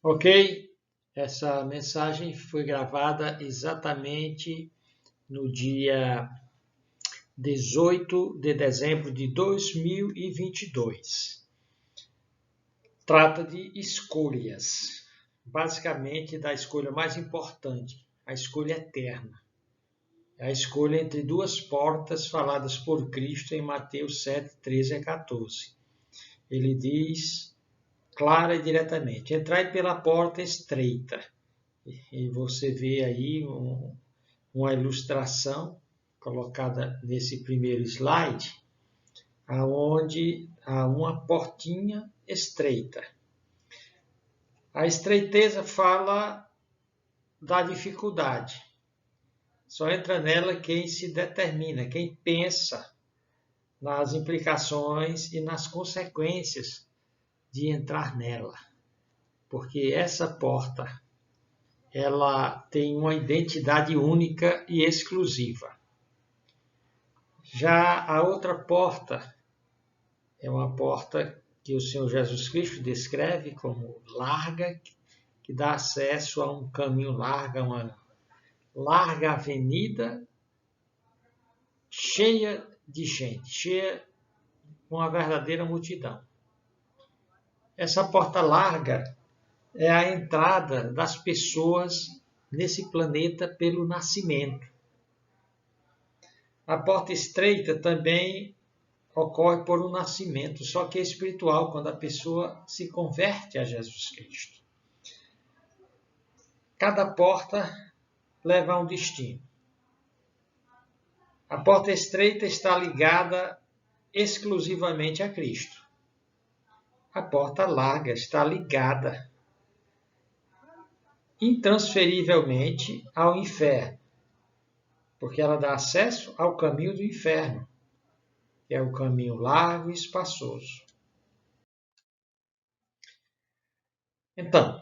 Ok? Essa mensagem foi gravada exatamente no dia 18 de dezembro de 2022. Trata de escolhas, basicamente da escolha mais importante, a escolha eterna. A escolha entre duas portas faladas por Cristo em Mateus 7, 13 a 14. Ele diz clara e diretamente: entrai pela porta estreita. E você vê aí uma ilustração colocada nesse primeiro slide, aonde há uma portinha estreita. A estreiteza fala da dificuldade. Só entra nela quem se determina, quem pensa nas implicações e nas consequências de entrar nela. Porque essa porta, ela tem uma identidade única e exclusiva. Já a outra porta é uma porta que o Senhor Jesus Cristo descreve como larga, que dá acesso a um caminho largo, a uma larga avenida cheia de gente, cheia com uma verdadeira multidão. Essa porta larga é a entrada das pessoas nesse planeta pelo nascimento. A porta estreita também ocorre por um nascimento, só que é espiritual, quando a pessoa se converte a Jesus Cristo. Cada porta leva a um destino. A porta estreita está ligada exclusivamente a Cristo. A porta larga está ligada intransferivelmente ao inferno, porque ela dá acesso ao caminho do inferno, que é o caminho largo e espaçoso. Então,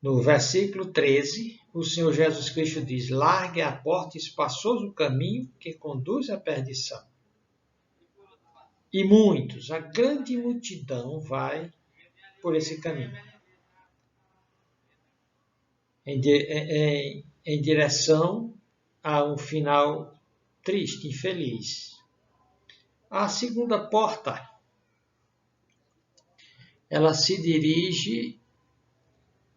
no versículo 13, o Senhor Jesus Cristo diz: largue a porta e espaçoso o caminho que conduz à perdição. E muitos, a grande multidão, vai por esse caminho, em direção a um final triste, infeliz. A segunda porta, ela se dirige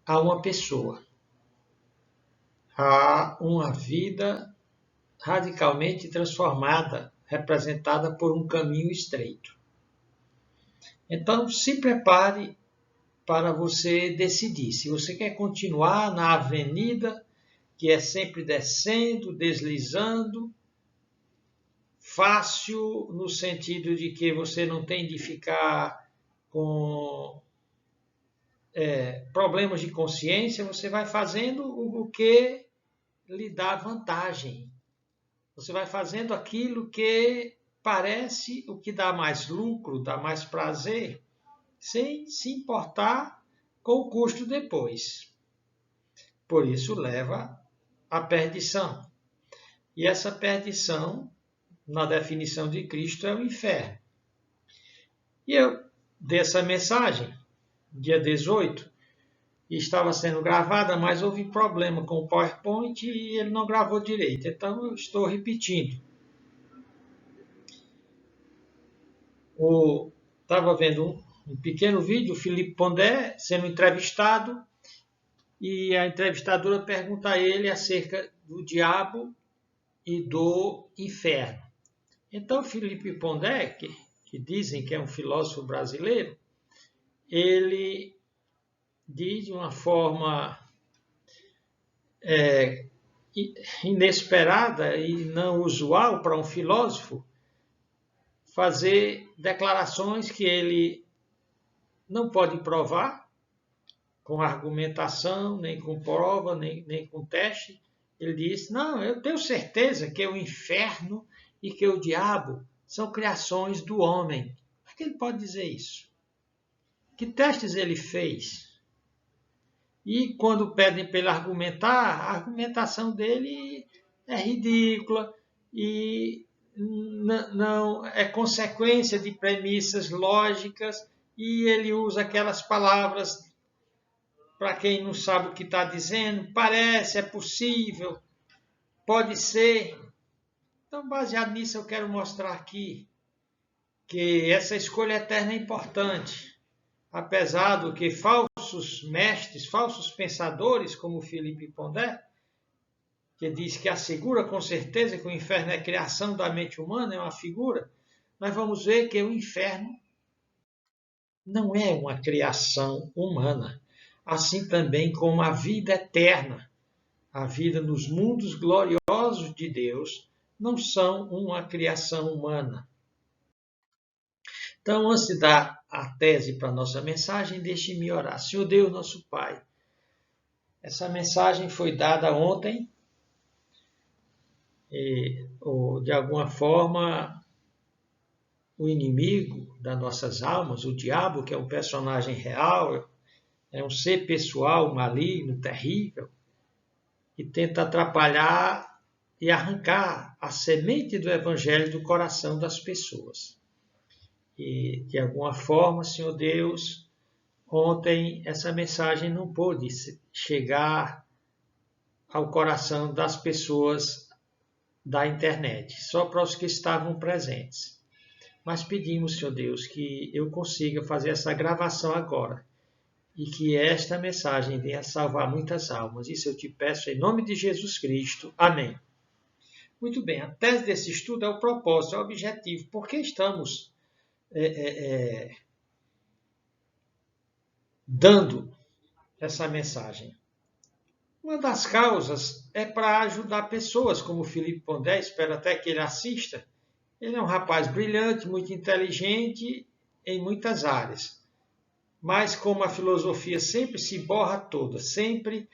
a uma pessoa, a uma vida radicalmente transformada, representada por um caminho estreito. Então, se prepare para você decidir se você quer continuar na avenida que é sempre descendo, deslizando, fácil no sentido de que você não tem de ficar com problemas de consciência, você vai fazendo o que lhe dá vantagem. Você vai fazendo aquilo que parece o que dá mais lucro, dá mais prazer, sem se importar com o custo depois. Por isso leva à perdição. E essa perdição, na definição de Cristo, é o inferno. E eu dei essa mensagem, dia 18, e estava sendo gravada, mas houve problema com o PowerPoint e ele não gravou direito. Então eu estou repetindo. Estava vendo um pequeno vídeo, o Felipe Pondé sendo entrevistado, e a entrevistadora pergunta a ele acerca do diabo e do inferno. Então, Felipe Pondé, que dizem que é um filósofo brasileiro, ele diz de uma forma inesperada e não usual para um filósofo fazer declarações que ele não pode provar com argumentação, nem com prova, nem com teste. Ele diz: não, eu tenho certeza que o inferno e que o diabo são criações do homem. Como é que ele pode dizer isso? Que testes ele fez? E quando pedem para ele argumentar, a argumentação dele é ridícula e não é consequência de premissas lógicas e ele usa aquelas palavras para quem não sabe o que está dizendo, parece, é possível, pode ser. Então, baseado nisso, eu quero mostrar aqui que essa escolha eterna é importante, apesar do que falsos mestres, falsos pensadores, como Philippe Pondé, que diz que assegura com certeza que o inferno é criação da mente humana, é uma figura, nós vamos ver que o inferno não é uma criação humana, assim também como a vida eterna, a vida nos mundos gloriosos de Deus, não são uma criação humana. Então, antes de dar a tese para a nossa mensagem, deixe-me orar. Senhor Deus, nosso Pai, essa mensagem foi dada ontem e, ou, de alguma forma, o inimigo das nossas almas, o diabo, que é um personagem real, é um ser pessoal, maligno, terrível, que tenta atrapalhar e arrancar a semente do evangelho do coração das pessoas. E, de alguma forma, Senhor Deus, ontem essa mensagem não pôde chegar ao coração das pessoas da internet, só para os que estavam presentes. Mas pedimos, Senhor Deus, que eu consiga fazer essa gravação agora e que esta mensagem venha salvar muitas almas. Isso eu te peço em nome de Jesus Cristo. Amém. Muito bem, a tese desse estudo é o propósito, é o objetivo. Por que estamos dando essa mensagem? Uma das causas é para ajudar pessoas, como o Philippe Pondé, espero até que ele assista. Ele é um rapaz brilhante, muito inteligente em muitas áreas. Mas como a filosofia sempre se borra toda, sempre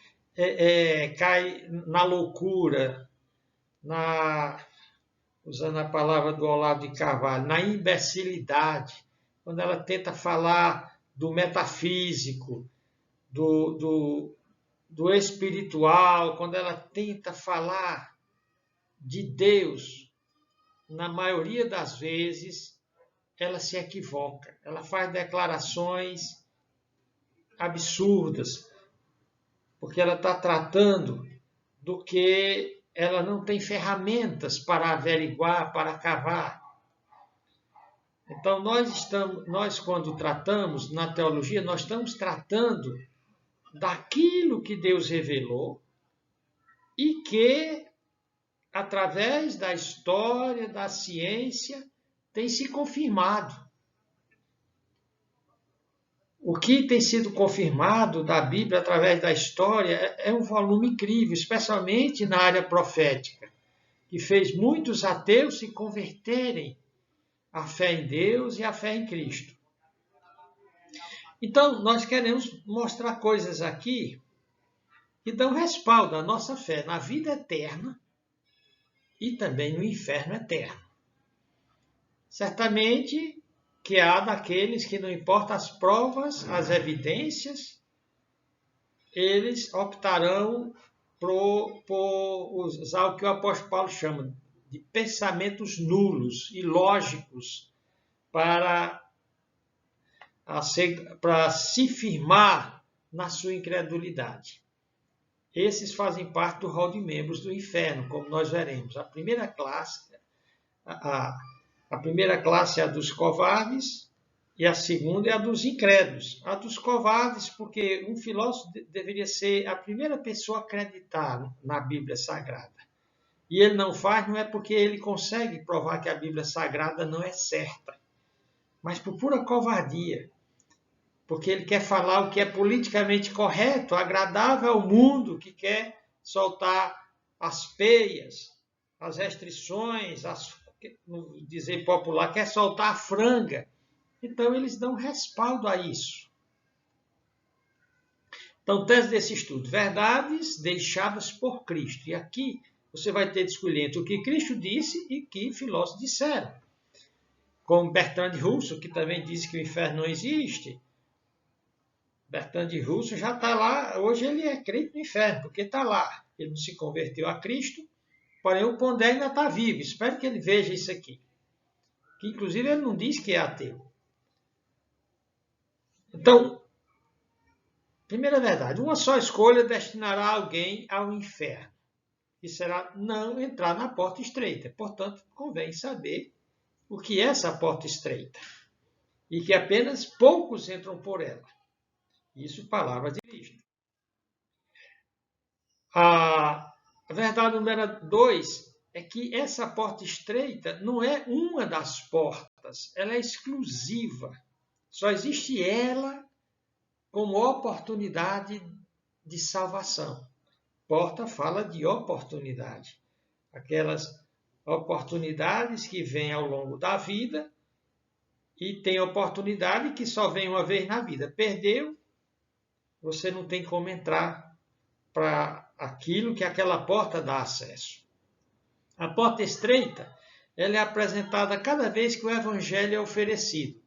cai na loucura, usando a palavra do Olavo de Carvalho, na imbecilidade, quando ela tenta falar do metafísico, do espiritual, quando ela tenta falar de Deus, na maioria das vezes, ela se equivoca. Ela faz declarações absurdas, porque ela está tratando do que ela não tem ferramentas para averiguar, para cavar. Então, nós quando tratamos na teologia, nós estamos tratando daquilo que Deus revelou e que, através da história, da ciência, tem se confirmado. O que tem sido confirmado da Bíblia através da história é um volume incrível, especialmente na área profética, que fez muitos ateus se converterem à fé em Deus e à fé em Cristo. Então, nós queremos mostrar coisas aqui que dão respaldo à nossa fé na vida eterna e também no inferno eterno. Certamente que há daqueles que, não importa as provas, as evidências, eles optarão por usar o que o apóstolo Paulo chama de pensamentos nulos, ilógicos, para se firmar na sua incredulidade. Esses fazem parte do rol de membros do inferno, como nós veremos. A primeira classe é a dos covardes e a segunda é a dos incrédulos. A dos covardes, porque um filósofo deveria ser a primeira pessoa a acreditar na Bíblia Sagrada. E ele não faz, não é porque ele consegue provar que a Bíblia Sagrada não é certa, mas por pura covardia. Porque ele quer falar o que é politicamente correto, agradável ao mundo, que quer soltar as peias, as restrições, no dizer popular, quer soltar a franga. Então, eles dão respaldo a isso. Então, tese desse estudo: verdades deixadas por Cristo. E aqui você vai ter de escolher entre o que Cristo disse e o que filósofos disseram. Como Bertrand Russell, que também diz que o inferno não existe. Bertrand Russell já está lá, hoje ele é crente no inferno, porque está lá. Ele não se converteu a Cristo, porém o Pondé ainda está vivo. Espero que ele veja isso aqui. Que inclusive ele não diz que é ateu. Então, primeira verdade, uma só escolha destinará alguém ao inferno, e será não entrar na porta estreita. Portanto, convém saber o que é essa porta estreita, e que apenas poucos entram por ela. Isso, palavra de Cristo. A verdade número 2 é que essa porta estreita não é uma das portas, ela é exclusiva. Só existe ela como oportunidade de salvação. Porta fala de oportunidade. Aquelas oportunidades que vêm ao longo da vida e tem oportunidade que só vem uma vez na vida. Perdeu, você não tem como entrar para aquilo que aquela porta dá acesso. A porta estreita, ela é apresentada cada vez que o evangelho é oferecido,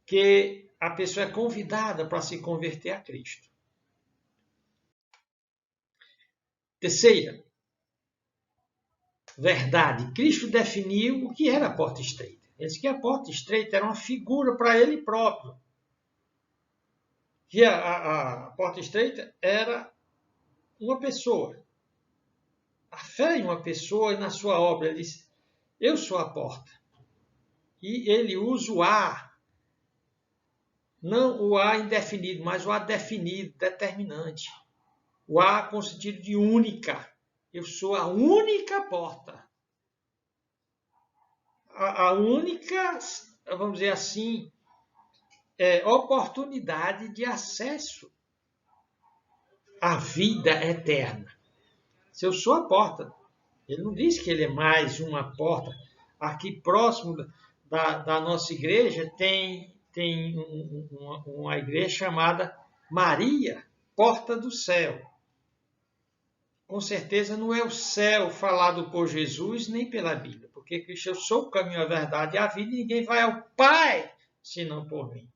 que a pessoa é convidada para se converter a Cristo. Terceira verdade, Cristo definiu o que era a porta estreita. Ele disse que a porta estreita era uma figura para ele próprio. Que a porta estreita era uma pessoa. A fé em uma pessoa e na sua obra. Ele diz, eu sou a porta. E ele usa o A, não o A indefinido, mas o A definido, determinante. O A com sentido de única. Eu sou a única porta. A única, vamos dizer assim, oportunidade de acesso à vida eterna. Se eu sou a porta, ele não diz que ele é mais uma porta. Aqui próximo da nossa igreja tem uma igreja chamada Maria, Porta do Céu. Com certeza não é o céu falado por Jesus nem pela Bíblia, porque Cristo, eu sou o caminho, a verdade e a vida, e ninguém vai ao Pai senão por mim.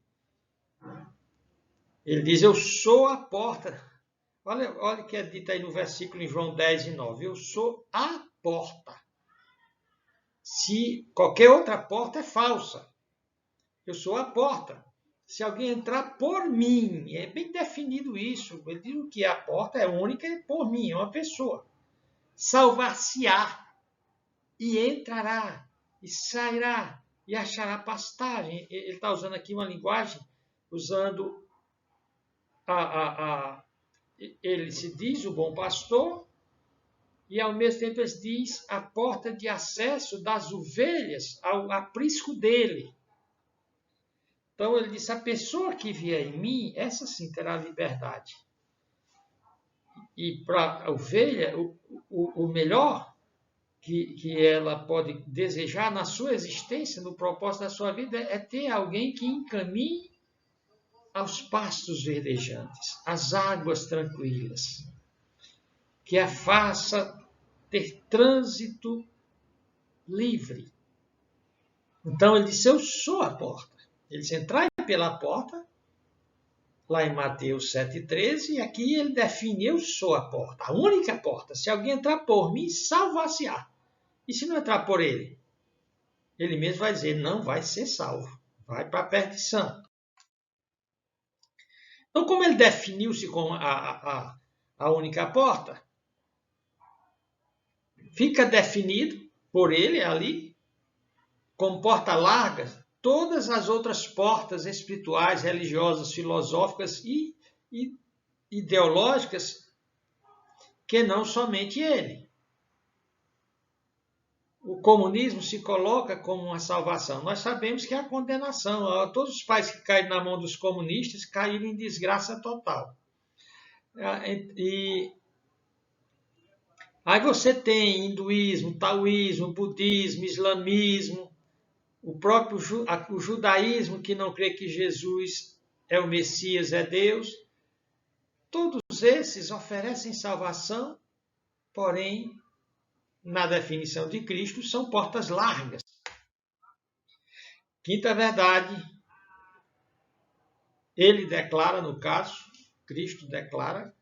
Ele diz, eu sou a porta. Olha o que é dito aí no versículo em João 10:9. Eu sou a porta. Se qualquer outra porta é falsa. Eu sou a porta. Se alguém entrar por mim, é bem definido isso. Ele diz que a porta é única e por mim, é uma pessoa. Salvar-se-á e entrará e sairá e achará pastagem. Ele está usando aqui uma linguagem, usando ele se diz o bom pastor e ao mesmo tempo ele diz a porta de acesso das ovelhas ao aprisco dele. Então ele diz, a pessoa que vier em mim, essa sim terá liberdade. E para a ovelha, o melhor que ela pode desejar na sua existência, no propósito da sua vida, é ter alguém que encaminhe aos pastos verdejantes, às águas tranquilas, que a faça ter trânsito livre. Então ele disse, eu sou a porta. Ele disse, entrai pela porta, lá em Mateus 7:13, e aqui ele define, eu sou a porta, a única porta. Se alguém entrar por mim, salvar-se-á. E se não entrar por ele? Ele mesmo vai dizer, não vai ser salvo, vai para a perdição. Então, como ele definiu-se como a única porta, fica definido por ele ali, como porta larga, todas as outras portas espirituais, religiosas, filosóficas e ideológicas, que não somente ele. O comunismo se coloca como uma salvação. Nós sabemos que é a condenação. Todos os países que caíram na mão dos comunistas caíram em desgraça total. Aí você tem hinduísmo, taoísmo, budismo, islamismo, o próprio o judaísmo, que não crê que Jesus é o Messias, é Deus. Todos esses oferecem salvação, porém, na definição de Cristo, são portas largas. Quinta verdade, ele declara, no caso, Cristo declara,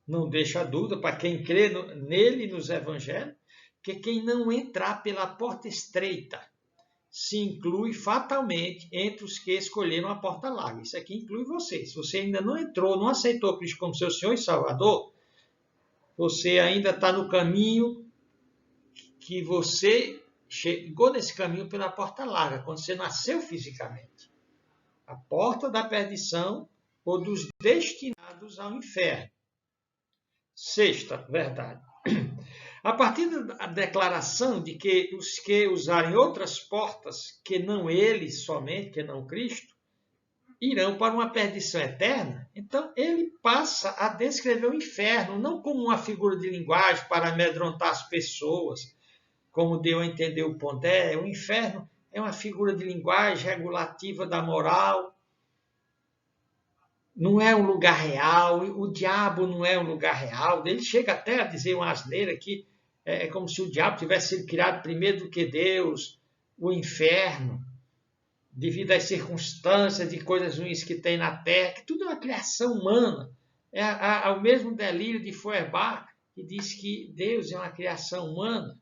não deixa dúvida para quem crê nele, nos evangelhos, que quem não entrar pela porta estreita, se inclui fatalmente entre os que escolheram a porta larga. Isso aqui inclui você. Se você ainda não entrou, não aceitou Cristo como seu Senhor e Salvador, você ainda está no caminho que você chegou nesse caminho pela porta larga, quando você nasceu fisicamente. A porta da perdição ou dos destinados ao inferno. Sexta verdade. A partir da declaração de que os que usarem outras portas, que não ele somente, que não Cristo, irão para uma perdição eterna, então ele passa a descrever o inferno, não como uma figura de linguagem para amedrontar as pessoas, como deu a entender o Pondé. O inferno é uma figura de linguagem regulativa da moral, não é um lugar real, o diabo não é um lugar real. Ele chega até a dizer uma asneira que é como se o diabo tivesse sido criado primeiro do que Deus, o inferno, devido às circunstâncias de coisas ruins que tem na Terra, que tudo é uma criação humana. É o mesmo delírio de Feuerbach, que diz que Deus é uma criação humana.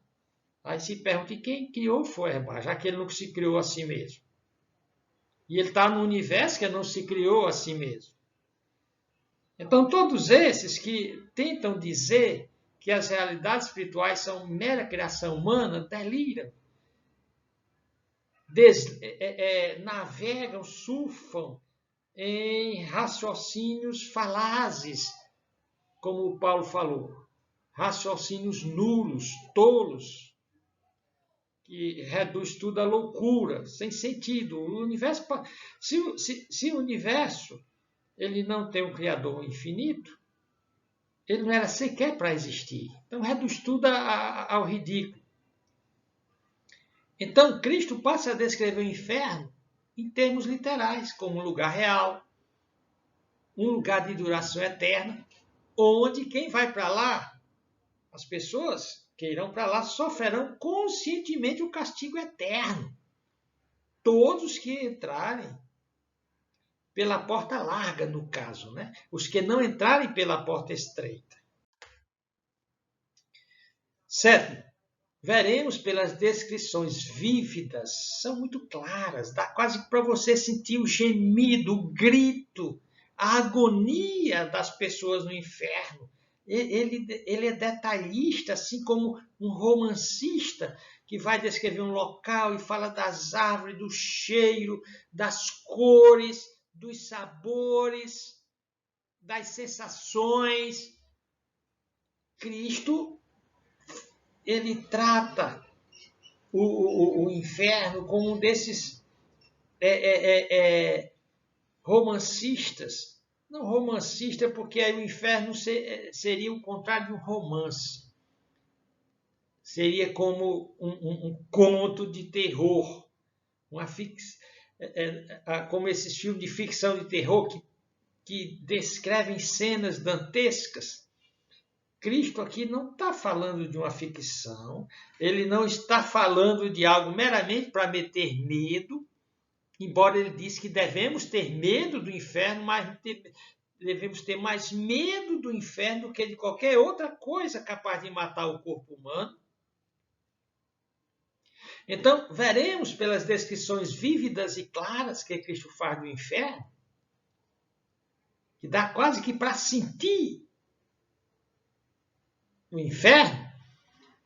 Aí se pergunta, quem criou Feuerbach, já que ele não se criou a si mesmo? E ele está no universo que não se criou a si mesmo. Então, todos esses que tentam dizer que as realidades espirituais são mera criação humana, deliram, navegam, surfam em raciocínios falazes, como o Paulo falou, raciocínios nulos, tolos, que reduz tudo à loucura, sem sentido. O universo, se o universo ele não tem um Criador infinito, ele não era sequer para existir. Então, reduz tudo ao ridículo. Então, Cristo passa a descrever o inferno em termos literais, como um lugar real, um lugar de duração eterna, onde quem vai para lá, as pessoas que irão para lá, sofrerão conscientemente o castigo eterno. Todos que entrarem pela porta larga, no caso, né? Os que não entrarem pela porta estreita. Sétimo, veremos pelas descrições vívidas, são muito claras, dá quase para você sentir o gemido, o grito, a agonia das pessoas no inferno. Ele é detalhista, assim como um romancista que vai descrever um local e fala das árvores, do cheiro, das cores, dos sabores, das sensações. Cristo, ele trata o inferno como um desses romancistas. Não romancista, porque aí o inferno seria o contrário de um romance. Seria como um conto de terror, como esses filmes de ficção de terror que descrevem cenas dantescas. Cristo aqui não está falando de uma ficção, ele não está falando de algo meramente para meter medo, embora ele disse que devemos ter medo do inferno, mas devemos ter mais medo do inferno do que de qualquer outra coisa capaz de matar o corpo humano. Então, veremos pelas descrições vívidas e claras que Cristo faz do inferno, que dá quase que para sentir o inferno,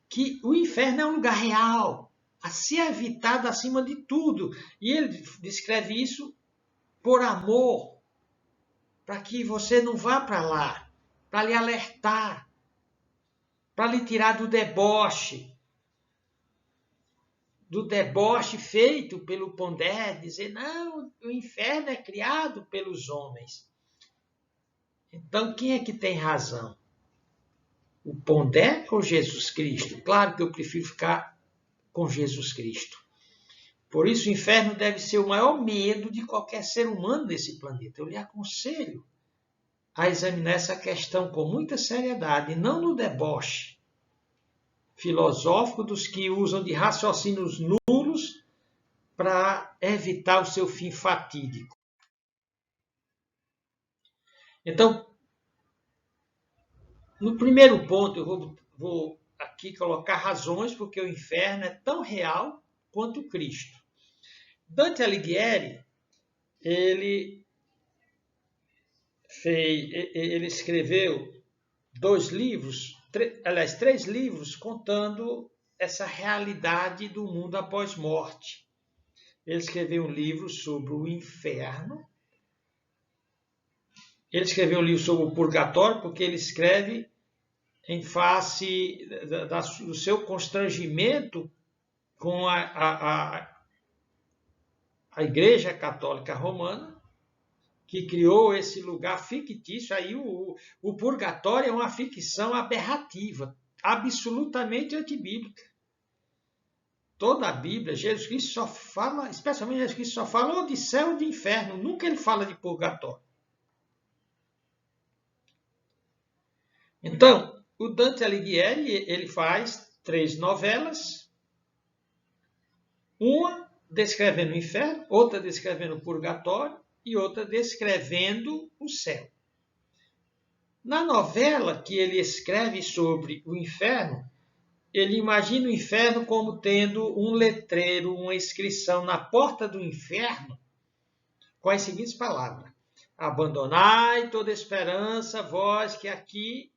que o inferno é um lugar real, a ser evitado acima de tudo. E ele descreve isso por amor, para que você não vá para lá, para lhe alertar, para lhe tirar do deboche feito pelo Pondé, dizer, não, o inferno é criado pelos homens. Então, quem é que tem razão? O Pondé ou Jesus Cristo? Claro que eu prefiro ficar com Jesus Cristo. Por isso, o inferno deve ser o maior medo de qualquer ser humano desse planeta. Eu lhe aconselho a examinar essa questão com muita seriedade, não no deboche filosófico dos que usam de raciocínios nulos para evitar o seu fim fatídico. Então, no primeiro ponto, eu vou aqui colocar razões porque o inferno é tão real quanto Cristo. Dante Alighieri, ele escreveu 3 livros contando essa realidade do mundo após morte. Ele escreveu um livro sobre o inferno. Ele escreveu um livro sobre o purgatório, porque ele escreve em face do seu constrangimento com a Igreja Católica Romana, que criou esse lugar fictício. Aí o purgatório é uma ficção aberrativa, absolutamente antibíblica. Toda a Bíblia, Jesus Cristo só fala, especialmente Jesus Cristo só fala ou de céu ou de inferno, nunca ele fala de purgatório. Então, o Dante Alighieri, ele faz 3 novelas, uma descrevendo o inferno, outra descrevendo o purgatório e outra descrevendo o céu. Na novela que ele escreve sobre o inferno, ele imagina o inferno como tendo um letreiro, uma inscrição na porta do inferno, com as seguintes palavras: abandonai toda esperança, vós que aqui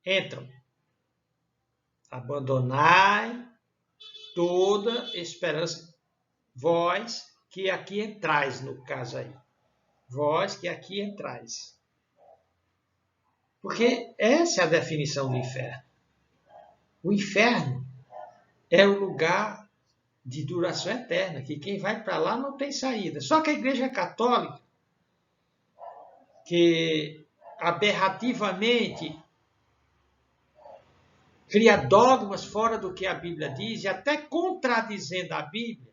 entram. Abandonai toda esperança, vós que aqui entrais, no caso aí. Vós que aqui entrais. Porque essa é a definição do inferno. O inferno é o lugar de duração eterna, que quem vai para lá não tem saída. Só que a Igreja Católica, que aberrativamente cria dogmas fora do que a Bíblia diz, e até contradizendo a Bíblia,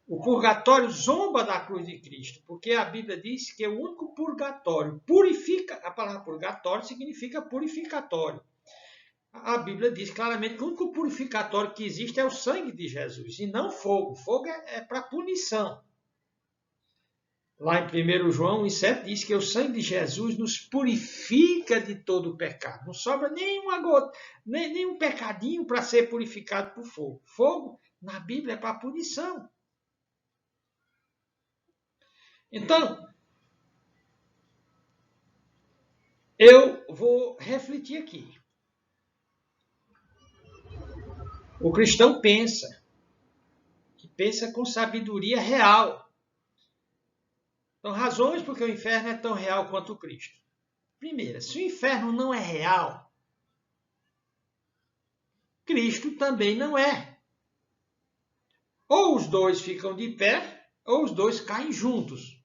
o purgatório zomba da cruz de Cristo, porque a Bíblia diz que o único purgatório purifica. A palavra purgatório significa purificatório. A Bíblia diz claramente que o único purificatório que existe é o sangue de Jesus, e não fogo. Fogo é para punição. Lá em 1 João 1,7 diz que o sangue de Jesus nos purifica de todo o pecado. Não sobra nenhuma gota, nenhum pecadinho para ser purificado por fogo. Fogo, na Bíblia, é para punição. Então, eu vou refletir aqui. O cristão pensa, e pensa com sabedoria real. Então, razões porque o inferno é tão real quanto o Cristo. Primeira, se o inferno não é real, Cristo também não é. Ou os dois ficam de pé, ou os dois caem juntos.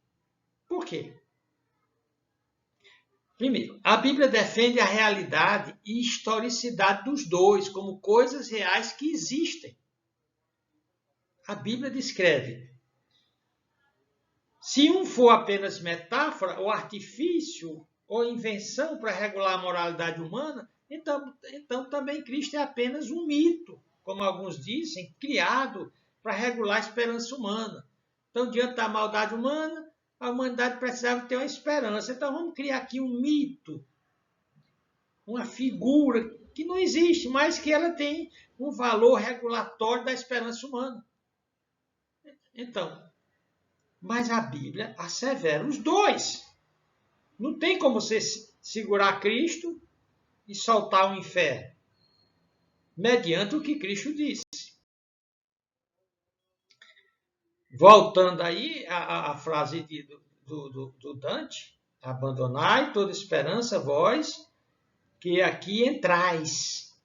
Por quê? Primeiro, a Bíblia defende a realidade e historicidade dos dois como coisas reais que existem. A Bíblia descreve: se um for apenas metáfora, ou artifício, ou invenção para regular a moralidade humana, então também Cristo é apenas um mito, como alguns dizem, criado para regular a esperança humana. Então, diante da maldade humana, a humanidade precisava ter uma esperança. Então, vamos criar aqui um mito, uma figura que não existe, mas que ela tem um valor regulatório da esperança humana. Então, mas a Bíblia assevera os dois. Não tem como você segurar Cristo e soltar o inferno, mediante o que Cristo disse. Voltando aí à frase do Dante: abandonai toda esperança, vós que aqui entrais.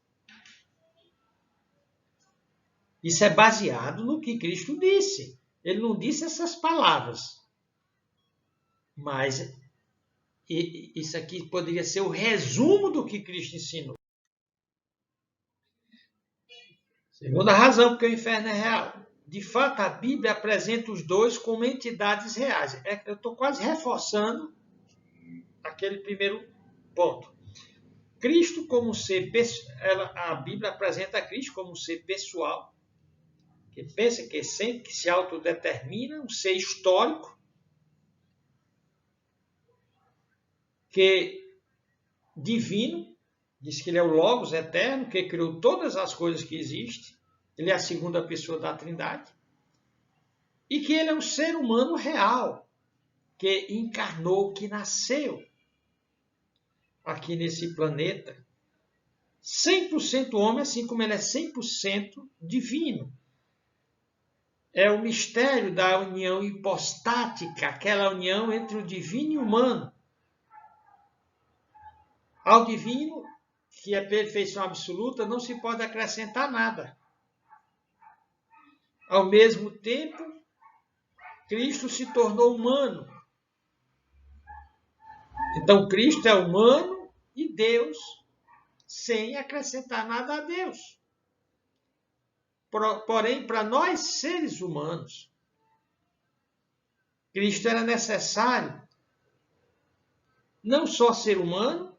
Isso é baseado no que Cristo disse. Ele não disse essas palavras, mas isso aqui poderia ser o resumo do que Cristo ensinou. Segunda razão porque o inferno é real. De fato, a Bíblia apresenta os dois como entidades reais. Eu estou quase reforçando aquele primeiro ponto. Cristo como ser, a Bíblia apresenta a Cristo como um ser pessoal, que pensa, que sente, que se autodetermina, um ser histórico, que divino, diz que ele é o Logos eterno, que criou todas as coisas que existem. Ele é a segunda pessoa da Trindade. e que ele é um ser humano real, que encarnou, que nasceu aqui nesse planeta, 100% homem, assim como ele é 100% divino. É o mistério da união hipostática, aquela união entre o divino e o humano. Ao divino, que é perfeição absoluta, não se pode acrescentar nada. Ao mesmo tempo, Cristo se tornou humano. Então, Cristo é humano e Deus, sem acrescentar nada a Deus. Porém, para nós, seres humanos, Cristo era necessário não só ser humano,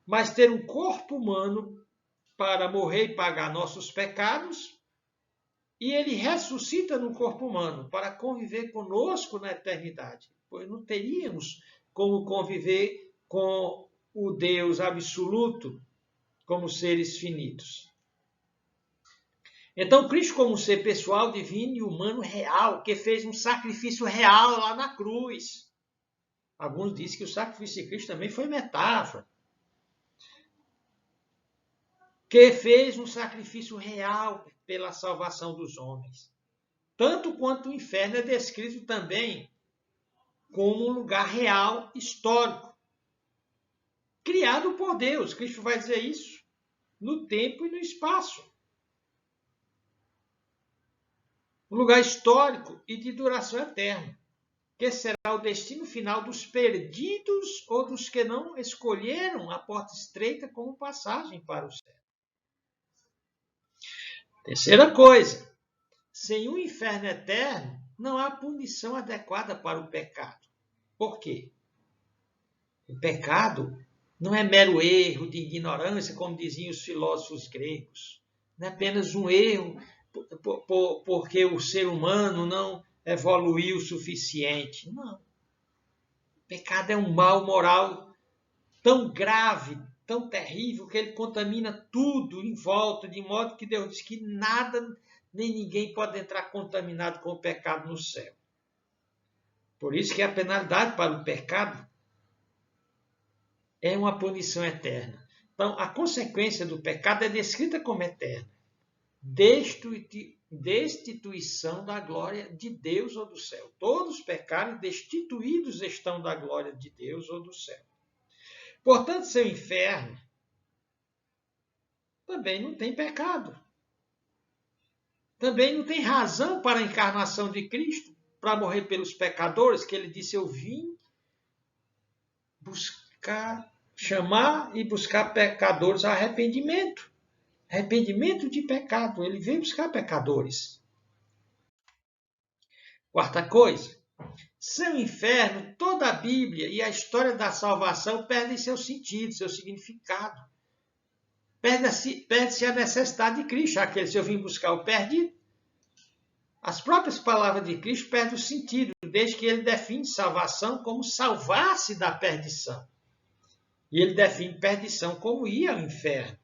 mas ter um corpo humano para morrer e pagar nossos pecados, e ele ressuscita no corpo humano para conviver conosco na eternidade, pois não teríamos como conviver com o Deus absoluto como seres finitos. Então, Cristo, como ser pessoal, divino e humano real, que fez um sacrifício real lá na cruz. Alguns dizem que o sacrifício de Cristo também foi metáfora. Que fez um sacrifício real pela salvação dos homens. Tanto quanto o inferno é descrito também como um lugar real, histórico, criado por Deus. Cristo vai dizer isso no tempo e no espaço. Um lugar histórico e de duração eterna, que será o destino final dos perdidos ou dos que não escolheram a porta estreita como passagem para o céu. Terceira coisa, sem um inferno eterno, não há punição adequada para o pecado. Por quê? O pecado não é mero erro de ignorância, como diziam os filósofos gregos. Não é apenas um erro porque o ser humano não evoluiu o suficiente. Não. O pecado é um mal moral tão grave, tão terrível, que ele contamina tudo em volta, de modo que Deus diz que nada nem ninguém pode entrar contaminado com o pecado no céu. Por isso que a penalidade para o pecado é uma punição eterna. Então, a consequência do pecado é descrita como eterna. Destituição da glória de Deus ou do céu. Todos pecaram e destituídos estão da glória de Deus ou do céu. Portanto, seu inferno também não tem pecado. Também não tem razão para a encarnação de Cristo, para morrer pelos pecadores, que ele disse, eu vim chamar e buscar pecadores a arrependimento. Arrependimento de pecado. Ele veio buscar pecadores. Quarta coisa, seu inferno, toda a Bíblia e a história da salvação perdem seu sentido, seu significado. Perde-se a necessidade de Cristo, aquele se eu vim buscar o perdido. As próprias palavras de Cristo perdem o sentido, desde que ele define salvação como salvar-se da perdição. E ele define perdição como ir ao inferno.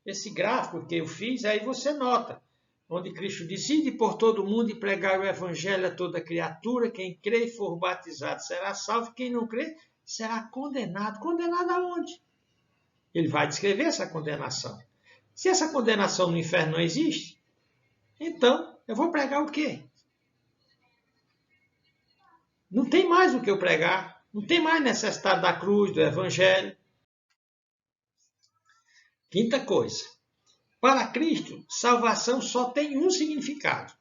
Esse gráfico que eu fiz, aí você nota, onde Cristo decide por todo mundo e pregar o evangelho a toda criatura, quem crê e for batizado será salvo, quem não crê será condenado. Condenado aonde? Ele vai descrever essa condenação. Se essa condenação no inferno não existe, então eu vou pregar o quê? Não tem mais o que eu pregar, não tem mais necessidade da cruz, do evangelho. Quinta coisa, para Cristo, salvação só tem um significado: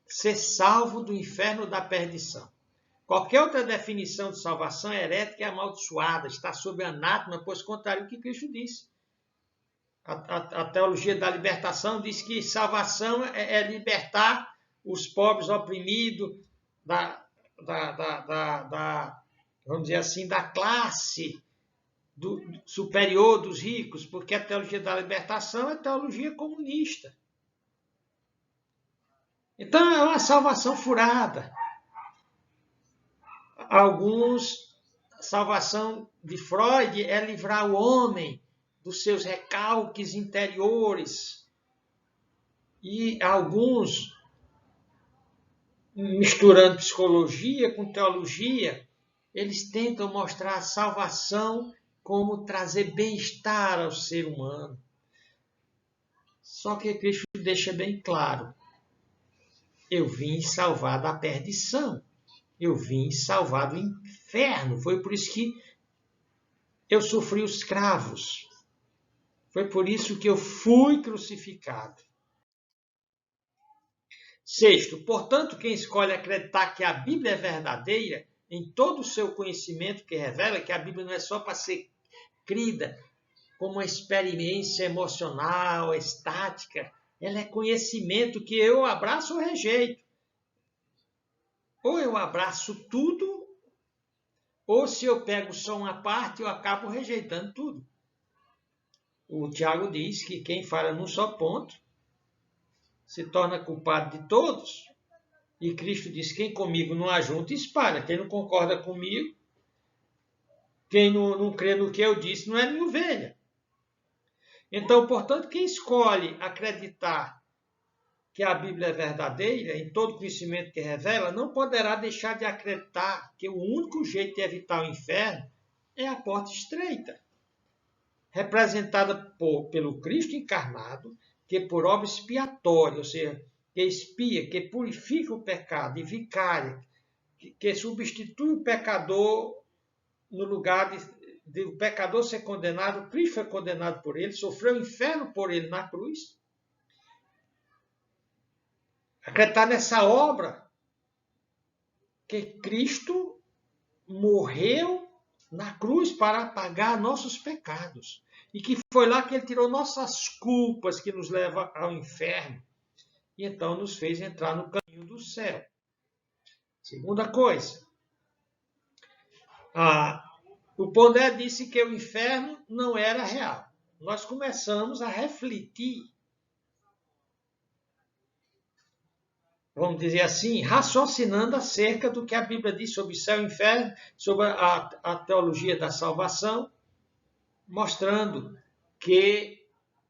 ser salvo do inferno da perdição. Qualquer outra definição de salvação é herética e amaldiçoada, está sob anátema, pois contrário ao que Cristo disse. A teologia da libertação diz que salvação é libertar os pobres oprimidos vamos dizer assim, da classe superior dos ricos, porque a teologia da libertação é teologia comunista. Então é uma salvação furada. Salvação de Freud é livrar o homem dos seus recalques interiores. E alguns misturando psicologia com teologia, eles tentam mostrar a salvação como trazer bem-estar ao ser humano. Só que Cristo deixa bem claro: eu vim salvar da perdição, eu vim salvar do inferno. Foi por isso que eu sofri os cravos, foi por isso que eu fui crucificado. Sexto, portanto, quem escolhe acreditar que a Bíblia é verdadeira, em todo o seu conhecimento que revela que a Bíblia não é só para ser crida como uma experiência emocional, estática, ela é conhecimento que eu abraço ou rejeito. Ou eu abraço tudo, ou se eu pego só uma parte, eu acabo rejeitando tudo. O Tiago diz que quem fala num só ponto se torna culpado de todos. E Cristo diz: quem comigo não ajunta, espalha. Quem não concorda comigo, quem não crê no que eu disse, não é minha ovelha. Então, portanto, quem escolhe acreditar que a Bíblia é verdadeira, em todo conhecimento que revela, não poderá deixar de acreditar que o único jeito de evitar o inferno é a porta estreita, representada pelo Cristo encarnado, que por obra expiatória, ou seja, que expia, que purifica o pecado, e vicária, que substitui o pecador no lugar de o pecador ser condenado. Cristo foi condenado por ele, sofreu o inferno por ele na cruz. Acreditar nessa obra, que Cristo morreu na cruz para pagar nossos pecados. E que foi lá que ele tirou nossas culpas, que nos leva ao inferno. E então nos fez entrar no caminho do céu. Segunda coisa, o Pondé disse que o inferno não era real. Nós começamos a refletir, vamos dizer assim, raciocinando acerca do que a Bíblia diz sobre o céu e o inferno, sobre a teologia da salvação, mostrando que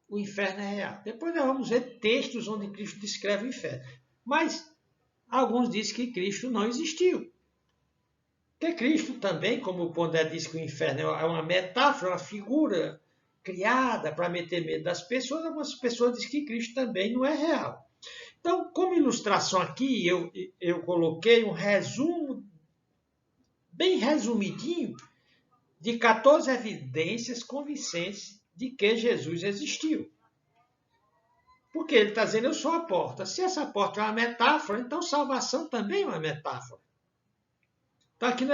o inferno é real. Depois nós vamos ver textos onde Cristo descreve o inferno. Mas alguns dizem que Cristo não existiu. Porque Cristo também, como o Pondé diz que o inferno é uma metáfora, uma figura criada para meter medo das pessoas, algumas pessoas dizem que Cristo também não é real. Então, como ilustração aqui, eu coloquei um resumo, bem resumidinho, de 14 evidências convincentes de que Jesus existiu. Porque ele está dizendo: eu sou a porta. Se essa porta é uma metáfora, então salvação também é uma metáfora. Então, aqui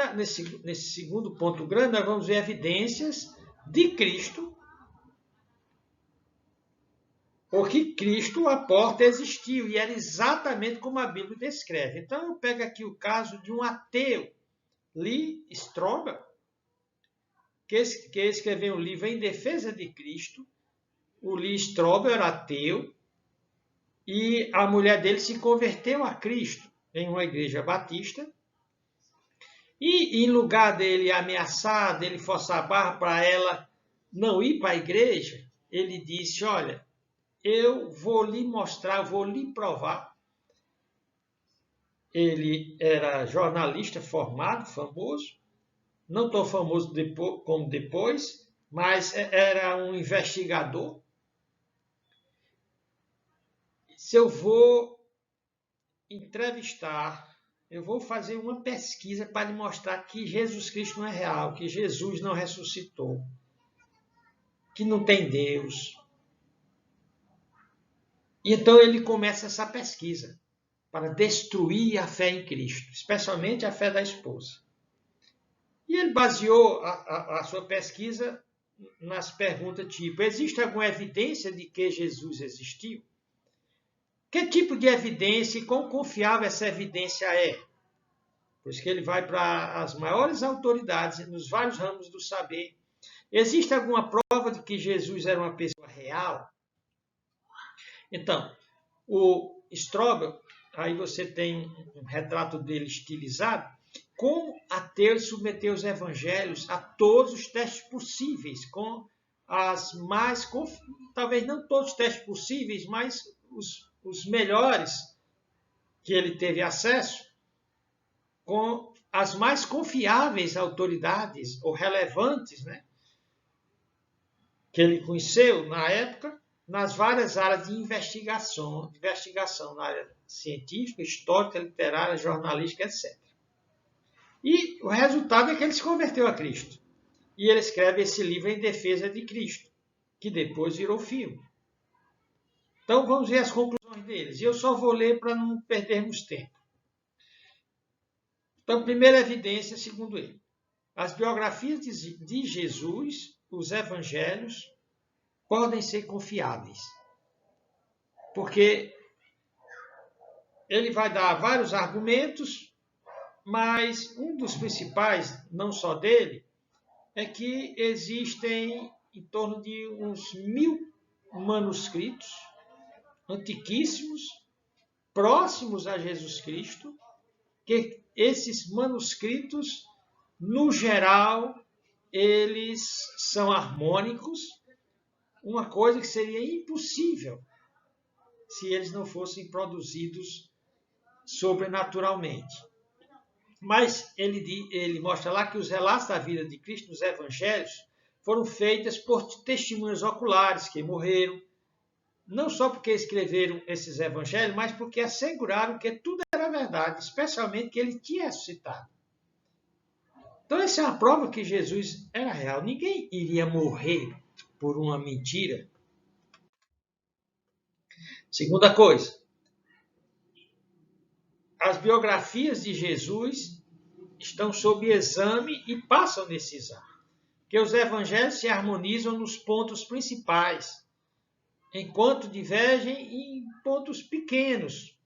nesse segundo ponto grande, nós vamos ver evidências de Cristo, porque Cristo, a porta, existiu, e era exatamente como a Bíblia descreve. Então, eu pego aqui o caso de um ateu, Lee Strobel, que escreveu um livro em defesa de Cristo. O Lee Strobel era ateu, e a mulher dele se converteu a Cristo em uma igreja batista. E em lugar dele ameaçar, dele forçar a barra para ela não ir para a igreja, ele disse: olha, eu vou lhe mostrar, vou lhe provar. Ele era jornalista formado, famoso, não tão famoso como depois, mas era um investigador. Se eu vou entrevistar, eu vou fazer uma pesquisa para lhe mostrar que Jesus Cristo não é real, que Jesus não ressuscitou, que não tem Deus. E então ele começa essa pesquisa para destruir a fé em Cristo, especialmente a fé da esposa. E ele baseou a sua pesquisa nas perguntas tipo: existe alguma evidência de que Jesus existiu? Que tipo de evidência e quão confiável essa evidência é? Por isso que ele vai para as maiores autoridades nos vários ramos do saber. Existe alguma prova de que Jesus era uma pessoa real? Então, o Strobel, aí você tem um retrato dele estilizado, como ateu submeteu os evangelhos a todos os testes possíveis, com as mais, talvez não todos os testes possíveis, mas os melhores que ele teve acesso, com as mais confiáveis autoridades ou relevantes, né, que ele conheceu na época, nas várias áreas de investigação na área científica, histórica, literária, jornalística, etc. E o resultado é que ele se converteu a Cristo. E ele escreve esse livro em defesa de Cristo, que depois virou filme. Então vamos ver as conclusões deles. E eu só vou ler para não perdermos tempo. Então, primeira evidência, segundo ele. As biografias de Jesus, os evangelhos, podem ser confiáveis. Porque ele vai dar vários argumentos, mas um dos principais, não só dele, é que existem em torno de uns 1000 manuscritos antiquíssimos, próximos a Jesus Cristo, que esses manuscritos, no geral, eles são harmônicos, uma coisa que seria impossível se eles não fossem produzidos sobrenaturalmente. Mas ele mostra lá que os relatos da vida de Cristo nos evangelhos foram feitos por testemunhas oculares que morreram, não só porque escreveram esses evangelhos, mas porque asseguraram que tudo era verdade, especialmente que ele tinha ressuscitado. Então essa é uma prova que Jesus era real. Ninguém iria morrer por uma mentira. Segunda coisa, as biografias de Jesus estão sob exame e passam nesse exame. Que os evangelhos se harmonizam nos pontos principais, enquanto divergem em pontos pequenos.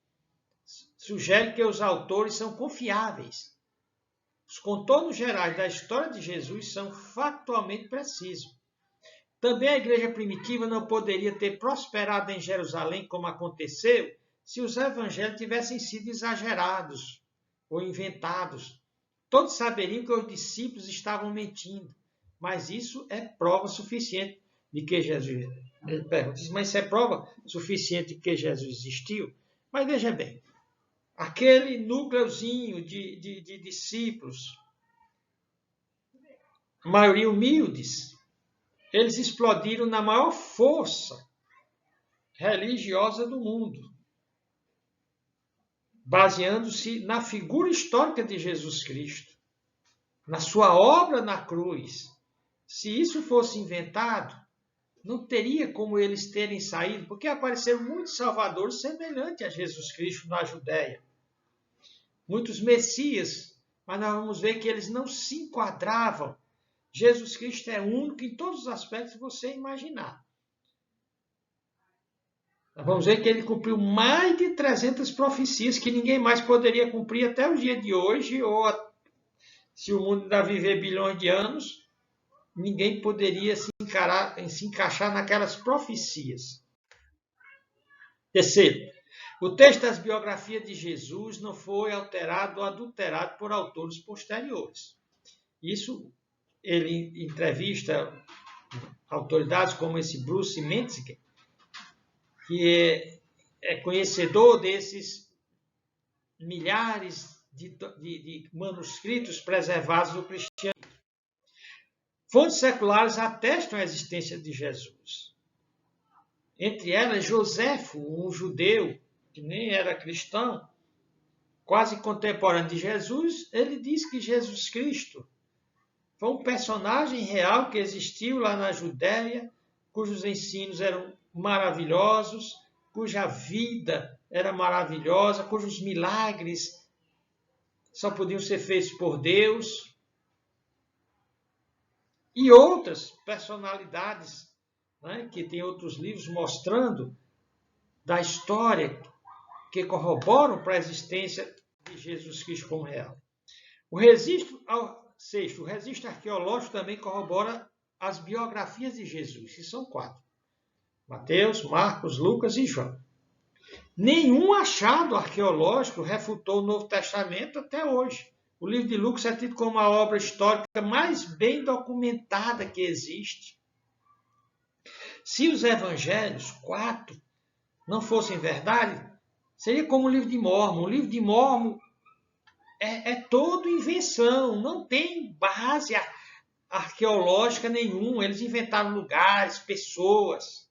Sugere que os autores são confiáveis. Os contornos gerais da história de Jesus são factualmente precisos. Também a igreja primitiva não poderia ter prosperado em Jerusalém como aconteceu se os evangelhos tivessem sido exagerados ou inventados. Todos saberiam que os discípulos estavam mentindo, mas isso é prova suficiente de que Jesus... Ele pergunta, mas isso é prova suficiente de que Jesus existiu? Mas veja bem, aquele núcleozinho de discípulos, a maioria humildes, eles explodiram na maior força religiosa do mundo, baseando-se na figura histórica de Jesus Cristo, na sua obra na cruz. Se isso fosse inventado, não teria como eles terem saído, porque apareceram muitos salvadores semelhantes a Jesus Cristo na Judéia. Muitos messias, mas nós vamos ver que eles não se enquadravam. Jesus Cristo é único em todos os aspectos que você imaginar. Nós vamos ver que ele cumpriu mais de 300 profecias que ninguém mais poderia cumprir até o dia de hoje, ou se o mundo ainda viver bilhões de anos, ninguém poderia se encaixar naquelas profecias. Terceiro, o texto das biografias de Jesus não foi alterado ou adulterado por autores posteriores. Isso ele entrevista autoridades como esse Bruce Metzger, que é conhecedor desses milhares de manuscritos preservados do cristianismo. Fontes seculares atestam a existência de Jesus. Entre elas, Joséfo, um judeu que nem era cristão, quase contemporâneo de Jesus, ele diz que Jesus Cristo foi um personagem real que existiu lá na Judéia, cujos ensinos eram maravilhosos, cuja vida era maravilhosa, cujos milagres só podiam ser feitos por Deus. E outras personalidades, né, que tem outros livros mostrando da história que corroboram para a existência de Jesus Cristo como real. Sexto, o registro arqueológico também corrobora as biografias de Jesus, que são 4. Mateus, Marcos, Lucas e João. Nenhum achado arqueológico refutou o Novo Testamento até hoje. O livro de Lucas é tido como a obra histórica mais bem documentada que existe. Se os evangelhos, 4, não fossem verdade, seria como o livro de Mórmon. O livro de Mórmon é todo invenção, não tem base arqueológica nenhuma. Eles inventaram lugares, pessoas.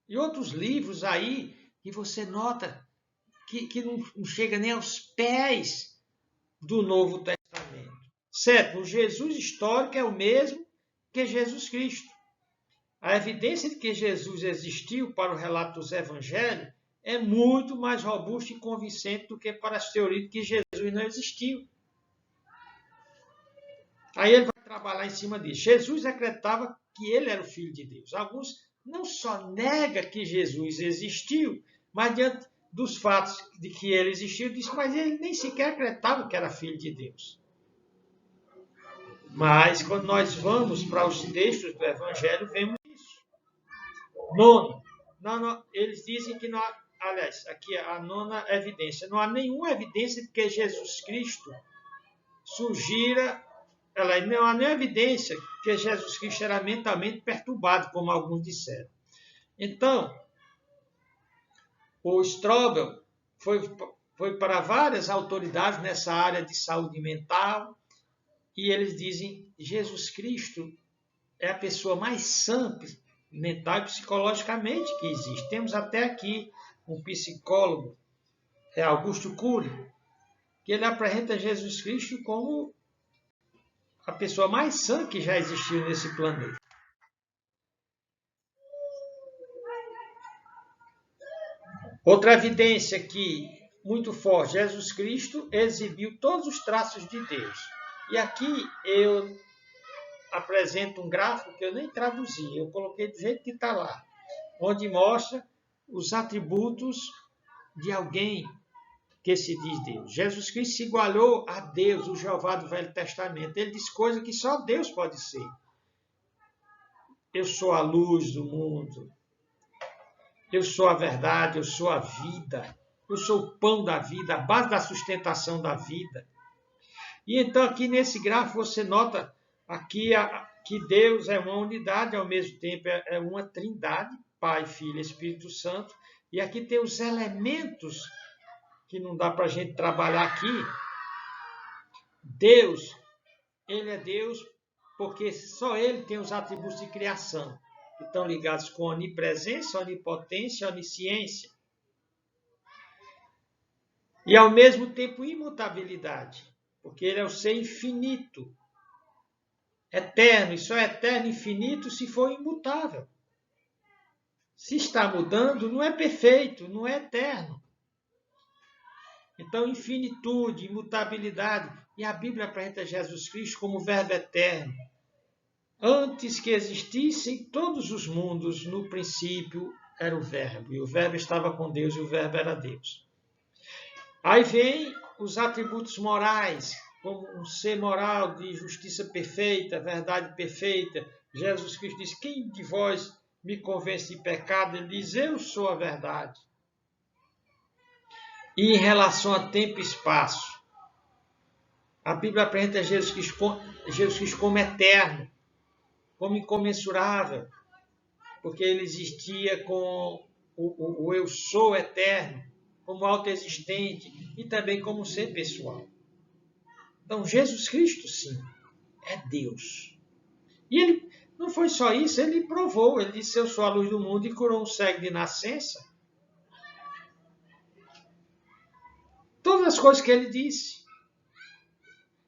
E outros livros aí que você nota que não chega nem aos pés do Novo Testamento. Certo, o Jesus histórico é o mesmo que Jesus Cristo. A evidência de que Jesus existiu para o relato dos evangelhos é muito mais robusta e convincente do que para as teorias de que Jesus não existiu. Aí ele vai trabalhar em cima disso. Jesus acreditava que ele era o Filho de Deus. Alguns não só negam que Jesus existiu, mas diante dos fatos de que ele existiu, diz, mas ele nem sequer acreditava que era Filho de Deus. Mas quando nós vamos para os textos do Evangelho, vemos isso. Nono, eles dizem que não há, aliás, aqui a nona evidência, não há nenhuma evidência de que Jesus Cristo surgira, não há nenhuma evidência que Jesus Cristo era mentalmente perturbado, como alguns disseram. Então, o Strobel foi para várias autoridades nessa área de saúde mental, e eles dizem que Jesus Cristo é a pessoa mais sã mental e psicologicamente que existe. Temos até aqui um psicólogo, Augusto Cury, que ele apresenta Jesus Cristo como a pessoa mais sã que já existiu nesse planeta. Outra evidência que muito forte, Jesus Cristo exibiu todos os traços de Deus. E aqui eu apresento um gráfico que eu nem traduzi, eu coloquei do jeito que está lá, onde mostra os atributos de alguém que se diz Deus. Jesus Cristo se igualou a Deus, o Jeová do Velho Testamento. Ele diz coisas que só Deus pode ser. Eu sou a luz do mundo. Eu sou a verdade, eu sou a vida. Eu sou o pão da vida, a base da sustentação da vida. E então aqui nesse gráfico você nota aqui que Deus é uma unidade, ao mesmo tempo é uma trindade, Pai, Filho e Espírito Santo. E aqui tem os elementos que não dá para a gente trabalhar aqui. Deus, ele é Deus porque só ele tem os atributos de criação, que estão ligados com onipresença, onipotência, onisciência. E ao mesmo tempo imutabilidade, porque ele é o ser infinito, eterno, e só é eterno e infinito se for imutável. Se está mudando, não é perfeito, não é eterno. Então, infinitude, imutabilidade. E a Bíblia apresenta Jesus Cristo como verbo eterno. Antes que existissem todos os mundos, no princípio era o verbo. E o verbo estava com Deus e o verbo era Deus. Aí vem os atributos morais, como um ser moral de justiça perfeita, verdade perfeita. Jesus Cristo diz, quem de vós me convence de pecado? Ele diz, eu sou a verdade. E em relação a tempo e espaço, a Bíblia apresenta Jesus Cristo como eterno, como incomensurável, porque ele existia com o eu sou eterno, como autoexistente e também como ser pessoal. Então, Jesus Cristo, sim, é Deus. E ele não foi só isso, ele provou, ele disse, eu sou a luz do mundo e curou um cego de nascença. Todas as coisas que ele disse.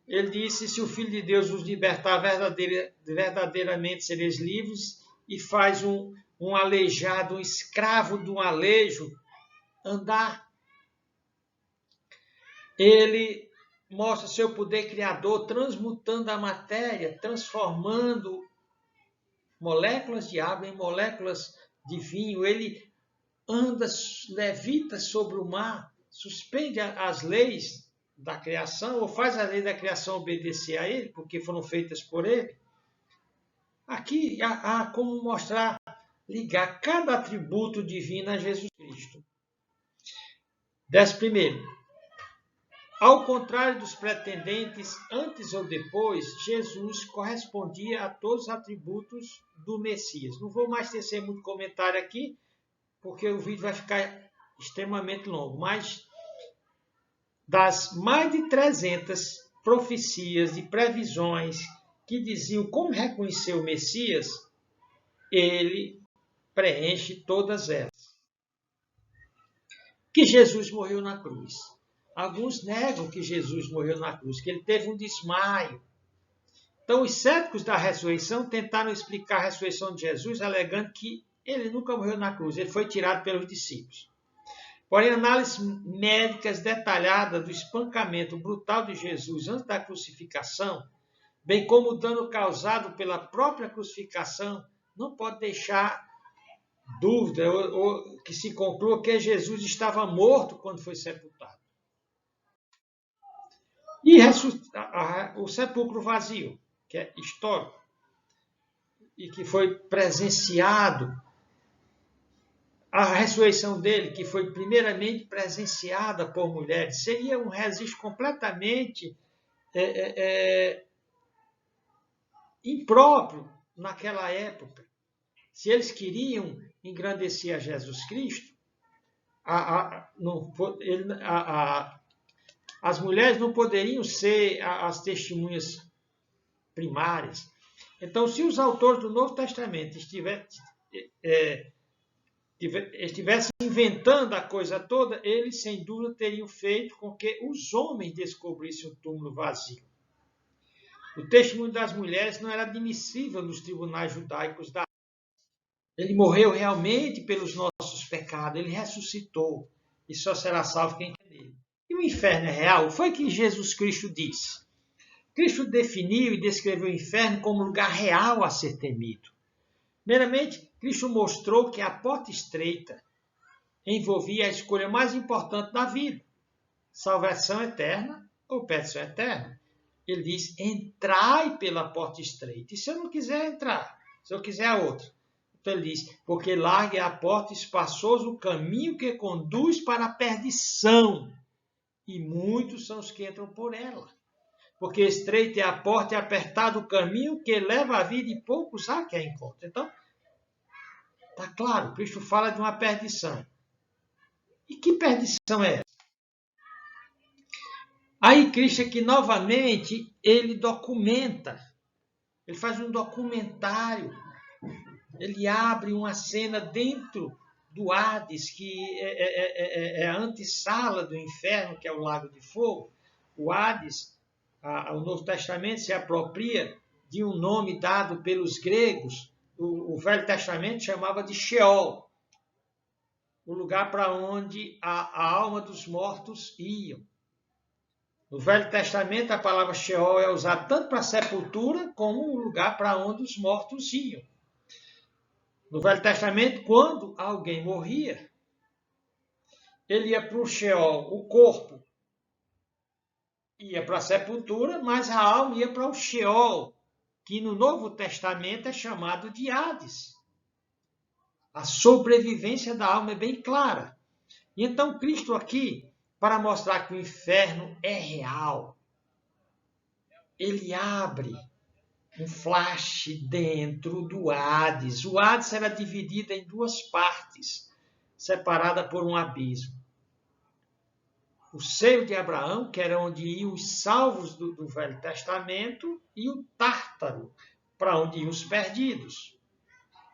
Ele disse, se o Filho de Deus os libertar verdadeiramente, sereis livres, e faz um aleijado, um escravo de um alejo, andar. Ele mostra seu poder criador, transmutando a matéria, transformando moléculas de água em moléculas de vinho. Ele anda, levita sobre o mar, suspende as leis da criação, ou faz a lei da criação obedecer a ele, porque foram feitas por ele. Aqui há como mostrar, ligar cada atributo divino a Jesus Cristo. 11º. Ao contrário dos pretendentes, antes ou depois, Jesus correspondia a todos os atributos do Messias. Não vou mais tecer muito comentário aqui, porque o vídeo vai ficar extremamente longo, mas das mais de 300 profecias e previsões que diziam como reconhecer o Messias, ele preenche todas elas. Que Jesus morreu na cruz. Alguns negam que Jesus morreu na cruz, que ele teve um desmaio. Então, os céticos da ressurreição tentaram explicar a ressurreição de Jesus, alegando que ele nunca morreu na cruz, ele foi tirado pelos discípulos. Porém, análises médicas detalhadas do espancamento brutal de Jesus antes da crucificação, bem como o dano causado pela própria crucificação, não pode deixar dúvida ou que se conclua que Jesus estava morto quando foi sepultado. E o sepulcro vazio, que é histórico, e que foi presenciado, a ressurreição dele, que foi primeiramente presenciada por mulheres, seria um registro completamente impróprio naquela época. Se eles queriam engrandecer a Jesus Cristo, as mulheres não poderiam ser as testemunhas primárias. Então, se os autores do Novo Testamento estivessem inventando a coisa toda, eles, sem dúvida, teriam feito com que os homens descobrissem o túmulo vazio. O testemunho das mulheres não era admissível nos tribunais judaicos da época. Ele morreu realmente pelos nossos pecados, ele ressuscitou, e só será salvo quem crê nele. E o inferno é real? Foi o que Jesus Cristo disse. Cristo definiu e descreveu o inferno como lugar real a ser temido. Primeiramente, Cristo mostrou que a porta estreita envolvia a escolha mais importante da vida: salvação eterna ou perdição eterna. Ele diz: entrai pela porta estreita. E se eu não quiser entrar? Se eu quiser a outra? Então ele diz: porque larga é a porta, espaçoso o caminho que conduz para a perdição, e muitos são os que entram por ela. Porque estreita é a porta e apertado o caminho que leva à vida, e poucos há que a encontram. Então, está claro, Cristo fala de uma perdição. E que perdição é essa? Aí Cristo aqui novamente, ele documenta, ele faz um documentário, ele abre uma cena dentro do Hades, que é a antessala do inferno, que é o lago de fogo. O Hades, o Novo Testamento se apropria de um nome dado pelos gregos. O Velho Testamento chamava de Sheol, o lugar para onde a alma dos mortos iam. No Velho Testamento, a palavra Sheol é usada tanto para a sepultura como o lugar para onde os mortos iam. No Velho Testamento, quando alguém morria, ele ia para o Sheol, o corpo ia para a sepultura, mas a alma ia para o Sheol, que no Novo Testamento é chamado de Hades. A sobrevivência da alma é bem clara. E então Cristo aqui, para mostrar que o inferno é real, ele abre um flash dentro do Hades. O Hades era dividido em duas partes, separada por um abismo. O seio de Abraão, que era onde iam os salvos do Velho Testamento, e o Tártaro, para onde iam os perdidos.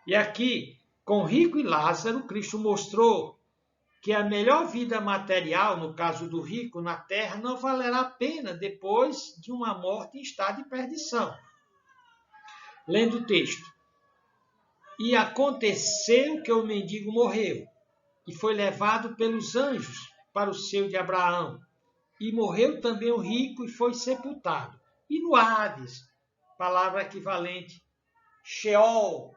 E aqui, com Rico e Lázaro, Cristo mostrou que a melhor vida material, no caso do rico na terra, não valerá a pena depois de uma morte em estado de perdição. Lendo o texto. E aconteceu que o mendigo morreu, e foi levado pelos anjos para o seio de Abraão. E morreu também o rico e foi sepultado. E no Hades, palavra equivalente, Sheol,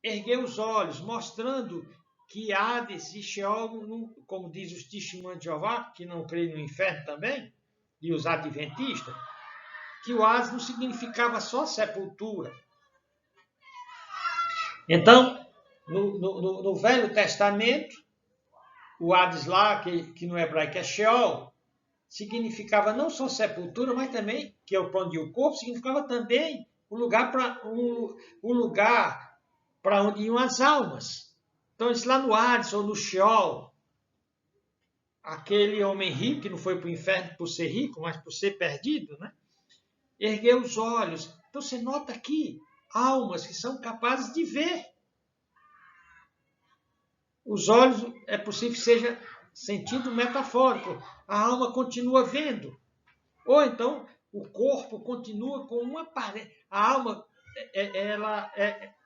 ergueu os olhos, mostrando que Hades e Sheol, como diz os testemunhos de Jeová, que não creem no inferno também, e os adventistas, que o Hades não significava só sepultura. Então, no Velho Testamento, o Hades lá, que no hebraico é Sheol, significava não só sepultura, mas também, que é o onde o corpo, significava também o lugar para onde iam as almas. Então, isso lá no Hades ou no Sheol, aquele homem rico, que não foi para o inferno por ser rico, mas por ser perdido, né? Ergueu os olhos. Então você nota aqui almas que são capazes de ver. Os olhos é possível que seja sentido metafórico. A alma continua vendo. Ou então o corpo continua com uma aparência. A alma ela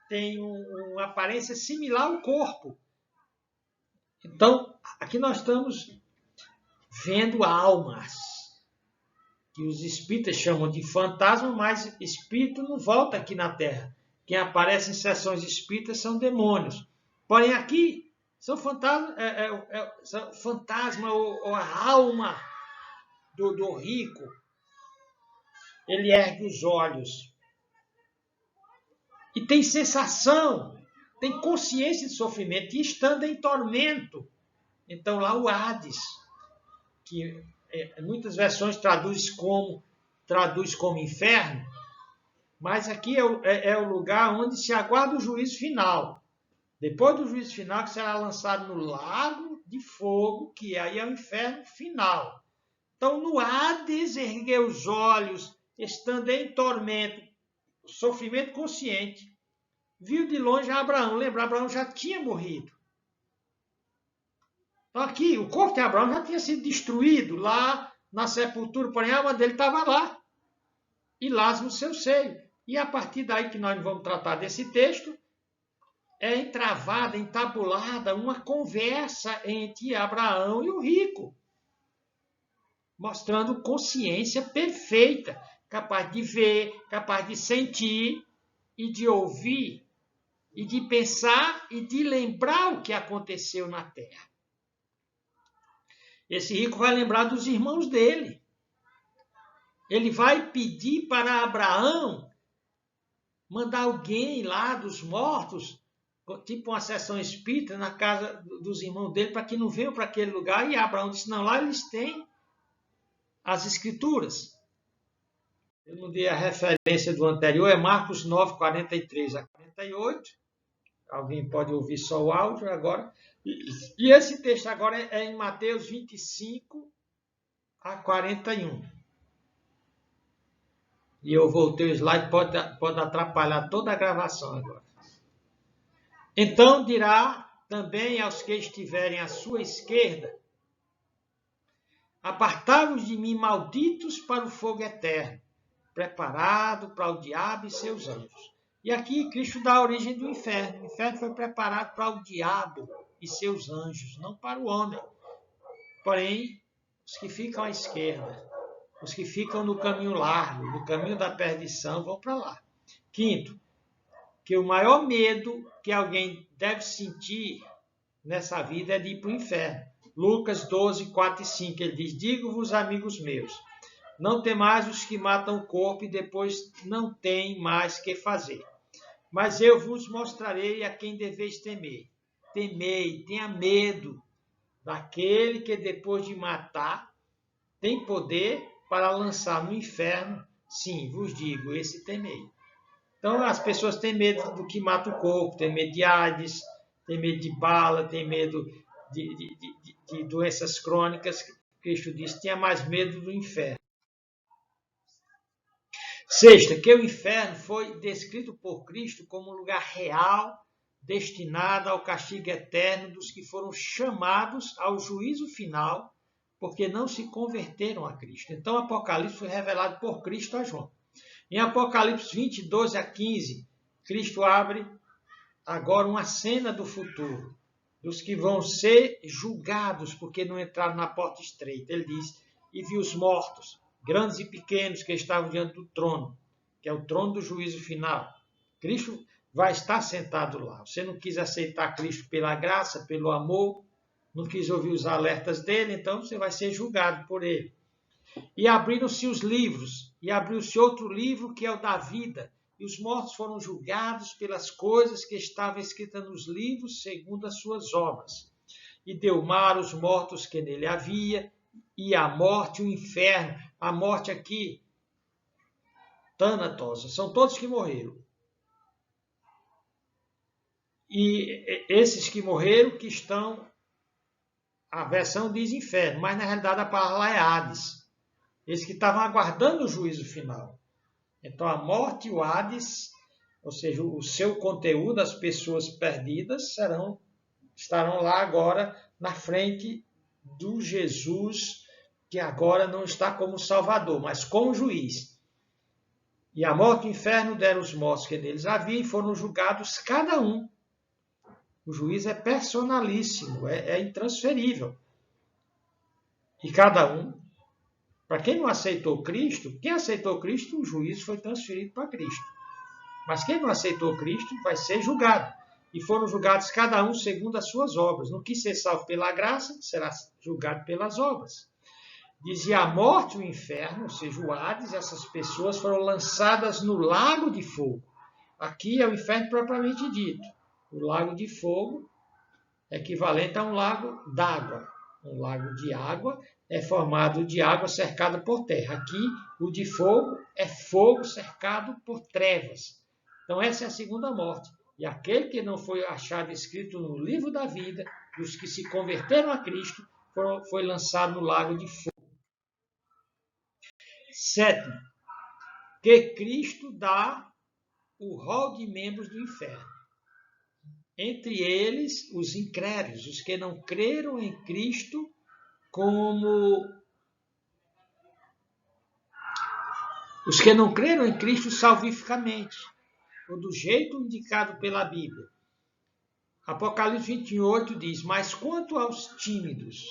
tem uma aparência similar ao corpo. Então, aqui nós estamos vendo almas, que os espíritas chamam de fantasma, mas espírito não volta aqui na Terra. Quem aparece em sessões espíritas são demônios. Porém, aqui são fantasmas, são fantasma ou a alma do rico. Ele ergue os olhos e tem sensação, tem consciência de sofrimento e estando em tormento. Então, lá o Hades, que muitas versões traduz como inferno, mas aqui é o lugar onde se aguarda o juízo final. Depois do juízo final, que será lançado no lago de fogo, que aí é o inferno final. Então, no Hades, ergueu os olhos, estando em tormento, sofrimento consciente, viu de longe Abraão. Lembra, Abraão já tinha morrido. Então, aqui, o corpo de Abraão já tinha sido destruído lá na sepultura, porém a alma dele estava lá. E Lázaro no seu seio. E a partir daí que nós vamos tratar desse texto, é entravada, entabulada uma conversa entre Abraão e o rico, mostrando consciência perfeita, capaz de ver, capaz de sentir e de ouvir, e de pensar e de lembrar o que aconteceu na Terra. Esse rico vai lembrar dos irmãos dele. Ele vai pedir para Abraão mandar alguém lá dos mortos, tipo uma sessão espírita, na casa dos irmãos dele, para que não venham para aquele lugar. E Abraão disse, não, lá eles têm as escrituras. Eu não dei a referência do anterior, é Marcos 9, 43 a 48. Alguém pode ouvir só o áudio agora. E esse texto agora é em Mateus 25 a 41. E eu voltei o slide, pode atrapalhar toda a gravação agora. Então dirá também aos que estiverem à sua esquerda, apartai-vos de mim, malditos, para o fogo eterno, preparado para o diabo e seus anjos. E aqui Cristo dá a origem do inferno. O inferno foi preparado para o diabo e seus anjos, não para o homem. Porém, os que ficam à esquerda, os que ficam no caminho largo, no caminho da perdição, vão para lá. Quinto, que o maior medo que alguém deve sentir nessa vida é de ir para o inferno. Lucas 12, 4 e 5, ele diz, digo-vos, amigos meus, não temais os que matam o corpo e depois não têm mais que fazer. Mas eu vos mostrarei a quem deveis temer. Temei, tenha medo daquele que depois de matar tem poder para lançar no inferno. Sim, vos digo, esse temei. Então as pessoas têm medo do que mata o corpo, têm medo de AIDS, têm medo de bala, têm medo de doenças crônicas. Cristo disse, tenha mais medo do inferno. Sexta, que o inferno foi descrito por Cristo como um lugar real, destinado ao castigo eterno dos que foram chamados ao juízo final, porque não se converteram a Cristo. Então, o Apocalipse foi revelado por Cristo a João. Em Apocalipse 20, 12 a 15, Cristo abre agora uma cena do futuro, dos que vão ser julgados porque não entraram na porta estreita. Ele diz, e viu os mortos, grandes e pequenos, que estavam diante do trono, que é o trono do juízo final. Cristo vai estar sentado lá. Você não quis aceitar Cristo pela graça, pelo amor, não quis ouvir os alertas dele, então você vai ser julgado por ele. E abriram-se os livros, e abriu-se outro livro que é o da vida, e os mortos foram julgados pelas coisas que estavam escritas nos livros, segundo as suas obras. E deu mar os mortos que nele havia, e a morte, o inferno. A morte aqui, Thanatos, são todos que morreram. E esses que morreram, que estão a versão diz inferno, mas na realidade a palavra lá é Hades. Eles que estavam aguardando o juízo final. Então a morte e o Hades, ou seja, o seu conteúdo, as pessoas perdidas, estarão lá agora na frente do Jesus, que agora não está como Salvador, mas como juiz. E a morte e o inferno deram os mortos que neles havia e foram julgados cada um. O juiz é personalíssimo, é intransferível. E cada um, para quem não aceitou Cristo, quem aceitou Cristo, o juízo foi transferido para Cristo. Mas quem não aceitou Cristo vai ser julgado. E foram julgados cada um segundo as suas obras. Não quis ser salvo pela graça, será julgado pelas obras. Dizia a morte e o inferno, ou seja, o Hades, essas pessoas foram lançadas no lago de fogo. Aqui é o inferno propriamente dito. O lago de fogo é equivalente a um lago d'água. Um lago de água é formado de água cercada por terra. Aqui, o de fogo é fogo cercado por trevas. Então, essa é a segunda morte. E aquele que não foi achado escrito no livro da vida, dos que se converteram a Cristo, foi lançado no lago de fogo. Sétimo, que Cristo dá o rol de membros do inferno. Entre eles, os incrédulos, os que não creram em Cristo os que não creram em Cristo salvificamente, ou do jeito indicado pela Bíblia. Apocalipse 28 diz, mas quanto aos tímidos,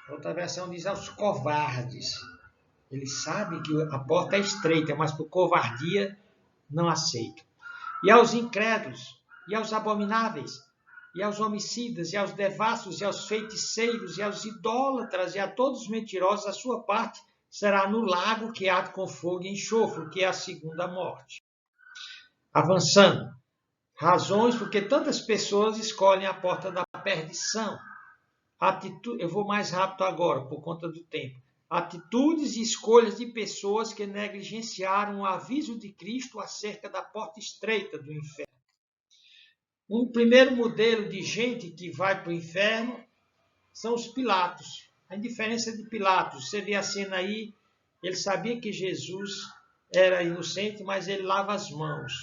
outra versão diz aos covardes, eles sabem que a porta é estreita, mas por covardia não aceitam. E aos incrédulos, e aos abomináveis, e aos homicidas, e aos devassos, e aos feiticeiros, e aos idólatras, e a todos os mentirosos, a sua parte será no lago que arde com fogo e enxofre, que é a segunda morte. Avançando. Razões porque tantas pessoas escolhem a porta da perdição. Eu vou mais rápido agora, por conta do tempo. Atitudes e escolhas de pessoas que negligenciaram o aviso de Cristo acerca da porta estreita do inferno. Um primeiro modelo de gente que vai para o inferno são os Pilatos. A indiferença de Pilatos, você vê a cena aí, ele sabia que Jesus era inocente, mas ele lava as mãos.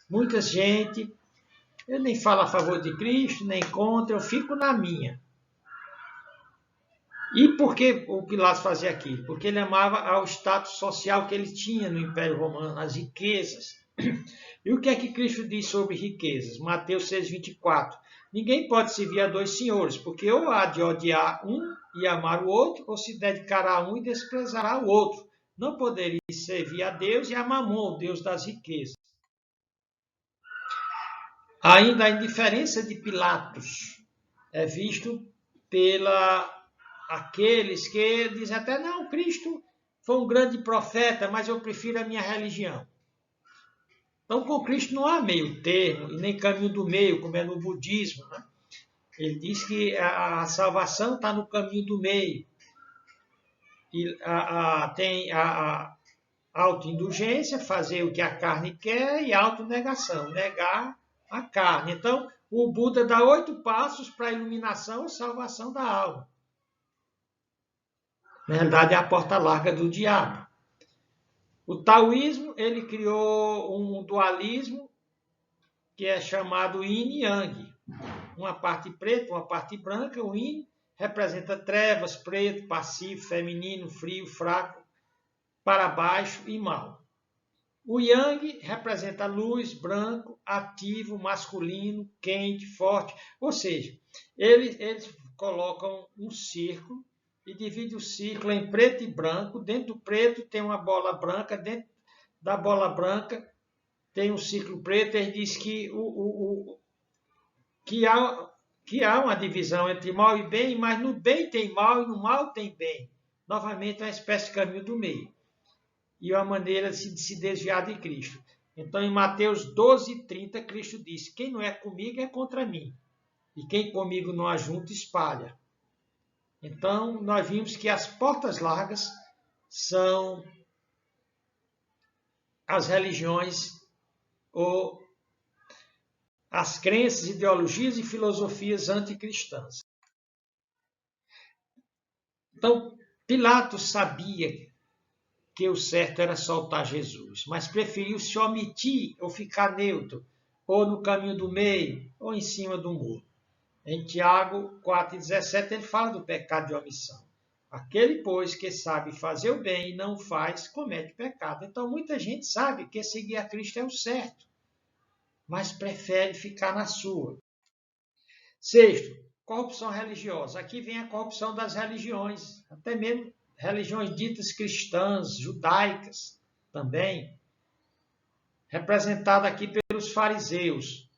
Muita gente, eu nem falo a favor de Cristo, nem contra, eu fico na minha. E por que o Pilatos fazia aquilo? Porque ele amava ao status social que ele tinha no Império Romano, as riquezas. E o que é que Cristo diz sobre riquezas? Mateus 6,24. Ninguém pode servir a dois senhores, porque ou há de odiar um e amar o outro, ou se dedicará a um e desprezará o outro. Não poderia servir a Deus e a Mamon, o Deus das riquezas. Ainda a indiferença de Pilatos é visto aqueles que dizem até, não, Cristo foi um grande profeta, mas eu prefiro a minha religião. Então, com Cristo não há meio termo, e nem caminho do meio, como é no budismo. Né? Ele diz que a salvação está no caminho do meio. E tem a autoindulgência, fazer o que a carne quer, e a autonegação, negar a carne. Então, o Buda dá 8 passos para a iluminação e salvação da alma. Na realidade, é a porta larga do diabo. O taoísmo, ele criou um dualismo que é chamado Yin e Yang. Uma parte preta, uma parte branca. O Yin representa trevas, preto, passivo, feminino, frio, fraco, para baixo e mal. O Yang representa luz, branco, ativo, masculino, quente, forte. Ou seja, eles colocam um círculo e divide o círculo em preto e branco. Dentro do preto tem uma bola branca, dentro da bola branca tem um círculo preto. Ele diz que há uma divisão entre mal e bem, mas no bem tem mal e no mal tem bem. Novamente, é uma espécie de caminho do meio. E uma maneira de se desviar de Cristo. Então, em Mateus 12:30, Cristo diz, quem não é comigo é contra mim. E quem comigo não ajunta, espalha. Então, nós vimos que as portas largas são as religiões ou as crenças, ideologias e filosofias anticristãs. Então, Pilatos sabia que o certo era soltar Jesus, mas preferiu se omitir ou ficar neutro, ou no caminho do meio, ou em cima do muro. Em Tiago 4,17 ele fala do pecado de omissão. Aquele, pois, que sabe fazer o bem e não faz, comete pecado. Então, muita gente sabe que seguir a Cristo é o certo, mas prefere ficar na sua. Sexto, corrupção religiosa. Aqui vem a corrupção das religiões, até mesmo religiões ditas cristãs, judaicas também, representada aqui pelos fariseus.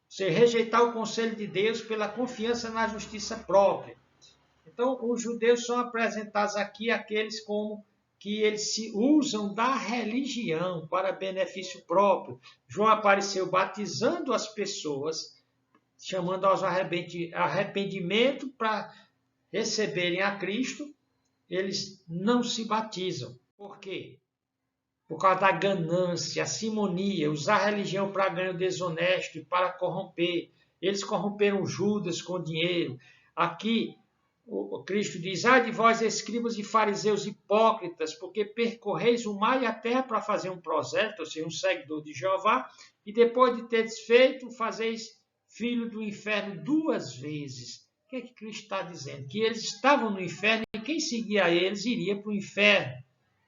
Você rejeitar o conselho de Deus pela confiança na justiça própria. Então, os judeus são apresentados aqui aqueles como que eles se usam da religião para benefício próprio. João apareceu batizando as pessoas, chamando aos arrependimento para receberem a Cristo. Eles não se batizam. Por quê? Por causa da ganância, a simonia, usar a religião para ganho desonesto e para corromper. Eles corromperam Judas com dinheiro. Aqui, o Cristo diz, ai de vós, escribas e fariseus hipócritas, porque percorreis o mar e a terra para fazer um prosélito, ou seja, um seguidor de Jeová, e depois de teres feito, fazeis filho do inferno 2 vezes. O que é que Cristo está dizendo? Que eles estavam no inferno e quem seguia eles iria para o inferno,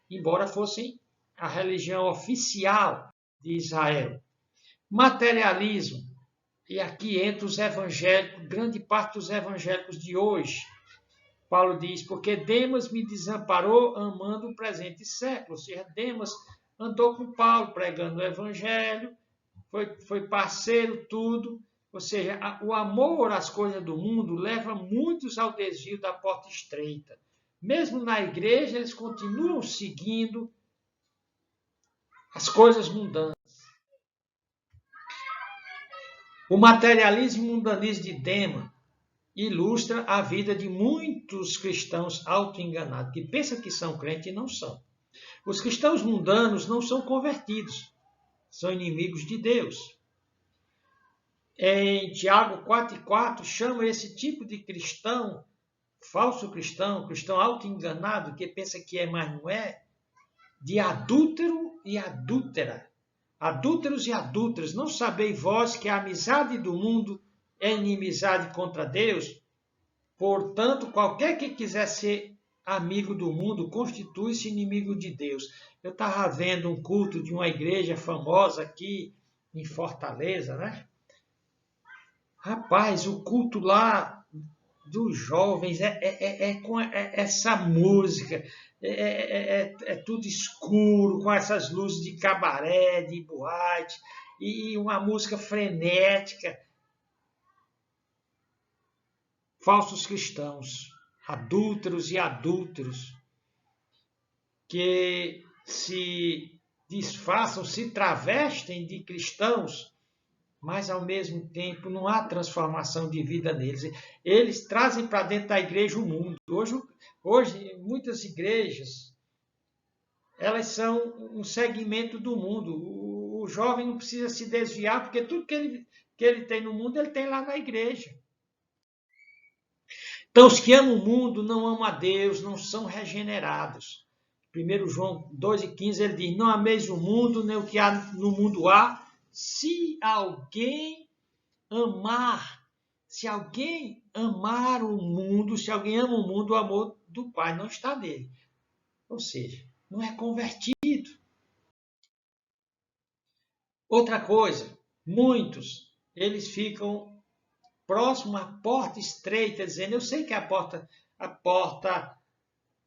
embora fossem a religião oficial de Israel. Materialismo. E aqui entra os evangélicos, grande parte dos evangélicos de hoje. Paulo diz, porque Demas me desamparou amando o presente século. Ou seja, Demas andou com Paulo pregando o evangelho, foi parceiro, tudo. Ou seja, o amor às coisas do mundo leva muitos ao desvio da porta estreita. Mesmo na igreja, eles continuam seguindo as coisas mundanas. O materialismo e mundanismo de Demas ilustra a vida de muitos cristãos auto-enganados, que pensam que são crentes e não são. Os cristãos mundanos não são convertidos, são inimigos de Deus. Em Tiago 4,4 chama esse tipo de cristão, falso cristão, cristão auto-enganado, que pensa que é, mas não é, de adúltero e adúltera. Adúlteros e adúlteras, não sabeis vós que a amizade do mundo é inimizade contra Deus? Portanto, qualquer que quiser ser amigo do mundo constitui-se inimigo de Deus. Eu estava vendo um culto de uma igreja famosa aqui em Fortaleza, né? Rapaz, o culto lá dos jovens é com essa música, é tudo escuro, com essas luzes de cabaré, de boate, e uma música frenética. Falsos cristãos, adúlteros e adúlteros, que se disfarçam, se travestem de cristãos, mas ao mesmo tempo não há transformação de vida neles. Eles trazem para dentro da igreja o mundo. Hoje muitas igrejas, elas são um segmento do mundo. O jovem não precisa se desviar, porque tudo que ele tem no mundo, ele tem lá na igreja. Então, os que amam o mundo não amam a Deus, não são regenerados. 1 João 2,15 ele diz, não ameis o mundo, nem o que há no mundo há. Se alguém amar o mundo, se alguém ama o mundo, o amor do Pai não está nele. Ou seja, não é convertido. Outra coisa, muitos, eles ficam próximo à porta estreita, dizendo, eu sei que a porta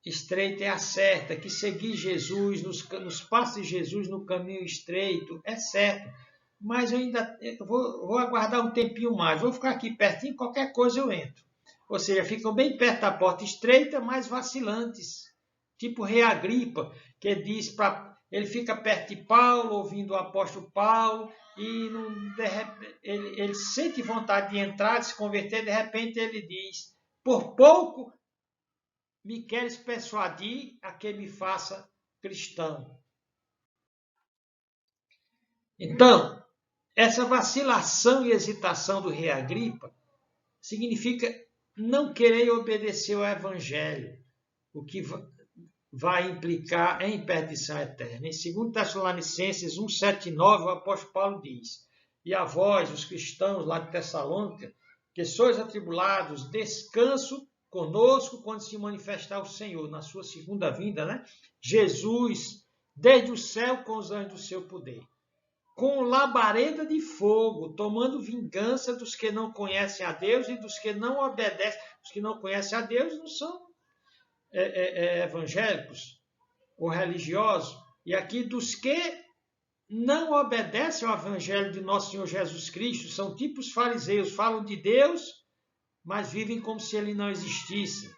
estreita é a certa, que seguir Jesus, nos passos de Jesus no caminho estreito, é certo. Mas eu ainda vou aguardar um tempinho mais, vou ficar aqui pertinho, qualquer coisa eu entro. Ou seja, ficam bem perto da porta estreita, mas vacilantes. Tipo Rei Agripa, que diz ele fica perto de Paulo, ouvindo o apóstolo Paulo, e ele sente vontade de entrar, de se converter, de repente ele diz, por pouco me queres persuadir a que me faça cristão. Então, essa vacilação e hesitação do Rei Agripa significa não querer obedecer ao Evangelho, o que vai implicar em perdição eterna. Em 2 Tessalonicenses 1,7-9, o apóstolo Paulo diz: e a vós, os cristãos lá de Tessalônica, que sois atribulados, descanso conosco quando se manifestar o Senhor na sua segunda vinda, né? Jesus, desde o céu com os anjos do seu poder, com labareda de fogo, tomando vingança dos que não conhecem a Deus e dos que não obedecem. Os que não conhecem a Deus não são evangélicos ou religiosos. E aqui dos que não obedecem ao evangelho de nosso Senhor Jesus Cristo, são tipos fariseus, falam de Deus, mas vivem como se ele não existisse.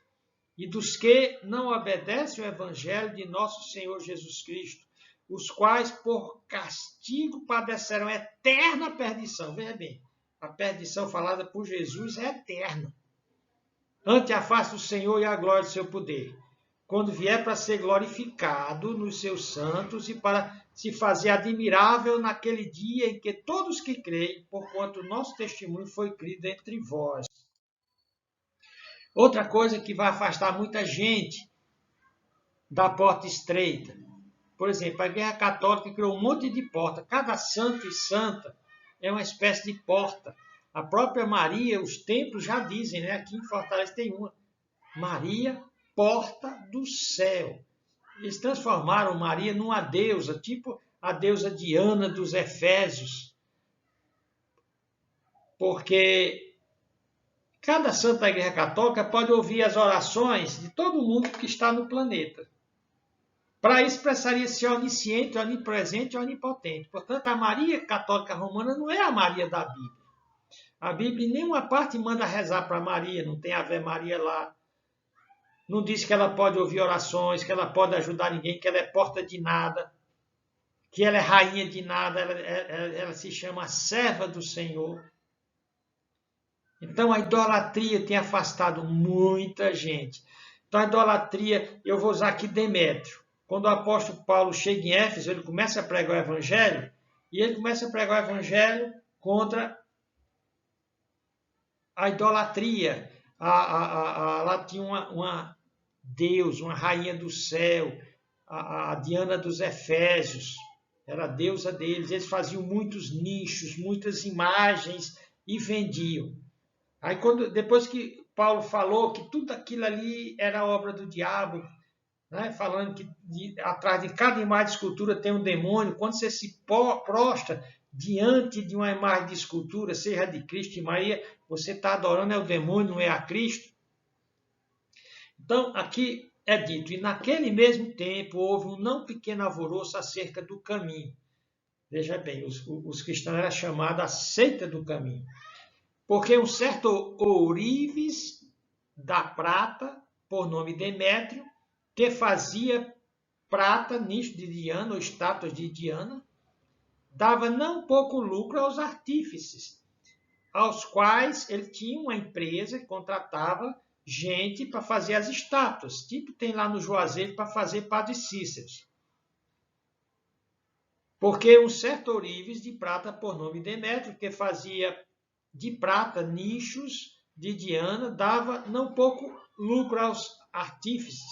E dos que não obedecem ao evangelho de nosso Senhor Jesus Cristo, os quais por castigo padecerão eterna perdição. Veja bem, a perdição falada por Jesus é eterna. Ante a face do Senhor e a glória do seu poder, quando vier para ser glorificado nos seus santos e para se fazer admirável naquele dia em que todos que creem, porquanto o nosso testemunho foi crido entre vós. Outra coisa que vai afastar muita gente da porta estreita. Por exemplo, a Igreja Católica criou um monte de porta. Cada santo e santa é uma espécie de porta. A própria Maria, os templos já dizem, né? Aqui em Fortaleza tem uma. Maria, porta do céu. Eles transformaram Maria numa deusa, tipo a deusa Diana dos Efésios. Porque cada santo da Igreja Católica pode ouvir as orações de todo mundo que está no planeta. Para isso, precisaria ser onisciente, onipresente e onipotente. Portanto, a Maria Católica Romana não é a Maria da Bíblia. A Bíblia em nenhuma parte manda rezar para Maria, não tem Ave Maria lá. Não diz que ela pode ouvir orações, que ela pode ajudar ninguém, que ela é porta de nada, que ela é rainha de nada, ela se chama serva do Senhor. Então, a idolatria tem afastado muita gente. Então, a idolatria, eu vou usar aqui Demétrio. Quando o apóstolo Paulo chega em Éfeso, ele começa a pregar o evangelho, e ele começa a pregar o evangelho contra a idolatria. Lá tinha uma Deus, uma rainha do céu, a Diana dos Efésios, era a deusa deles. Eles faziam muitos nichos, muitas imagens e vendiam. Aí, depois que Paulo falou que tudo aquilo ali era obra do diabo, né, falando que atrás de cada imagem de escultura tem um demônio, quando você se prostra diante de uma imagem de escultura, seja de Cristo e Maria, você está adorando o demônio, não é a Cristo. Então, aqui é dito, e naquele mesmo tempo houve um não pequeno alvoroço acerca do caminho. Veja bem, os cristãos eram chamados a seita do caminho. Porque um certo ourives da prata, por nome Demétrio, que fazia prata, nicho de Diana, ou estátuas de Diana, dava não pouco lucro aos artífices, aos quais ele tinha uma empresa que contratava gente para fazer as estátuas, tipo tem lá no Juazeiro para fazer Padre Cícero. Porque um certo ourives de prata, por nome Demétrio, que fazia de prata nichos de Diana, dava não pouco lucro aos artífices,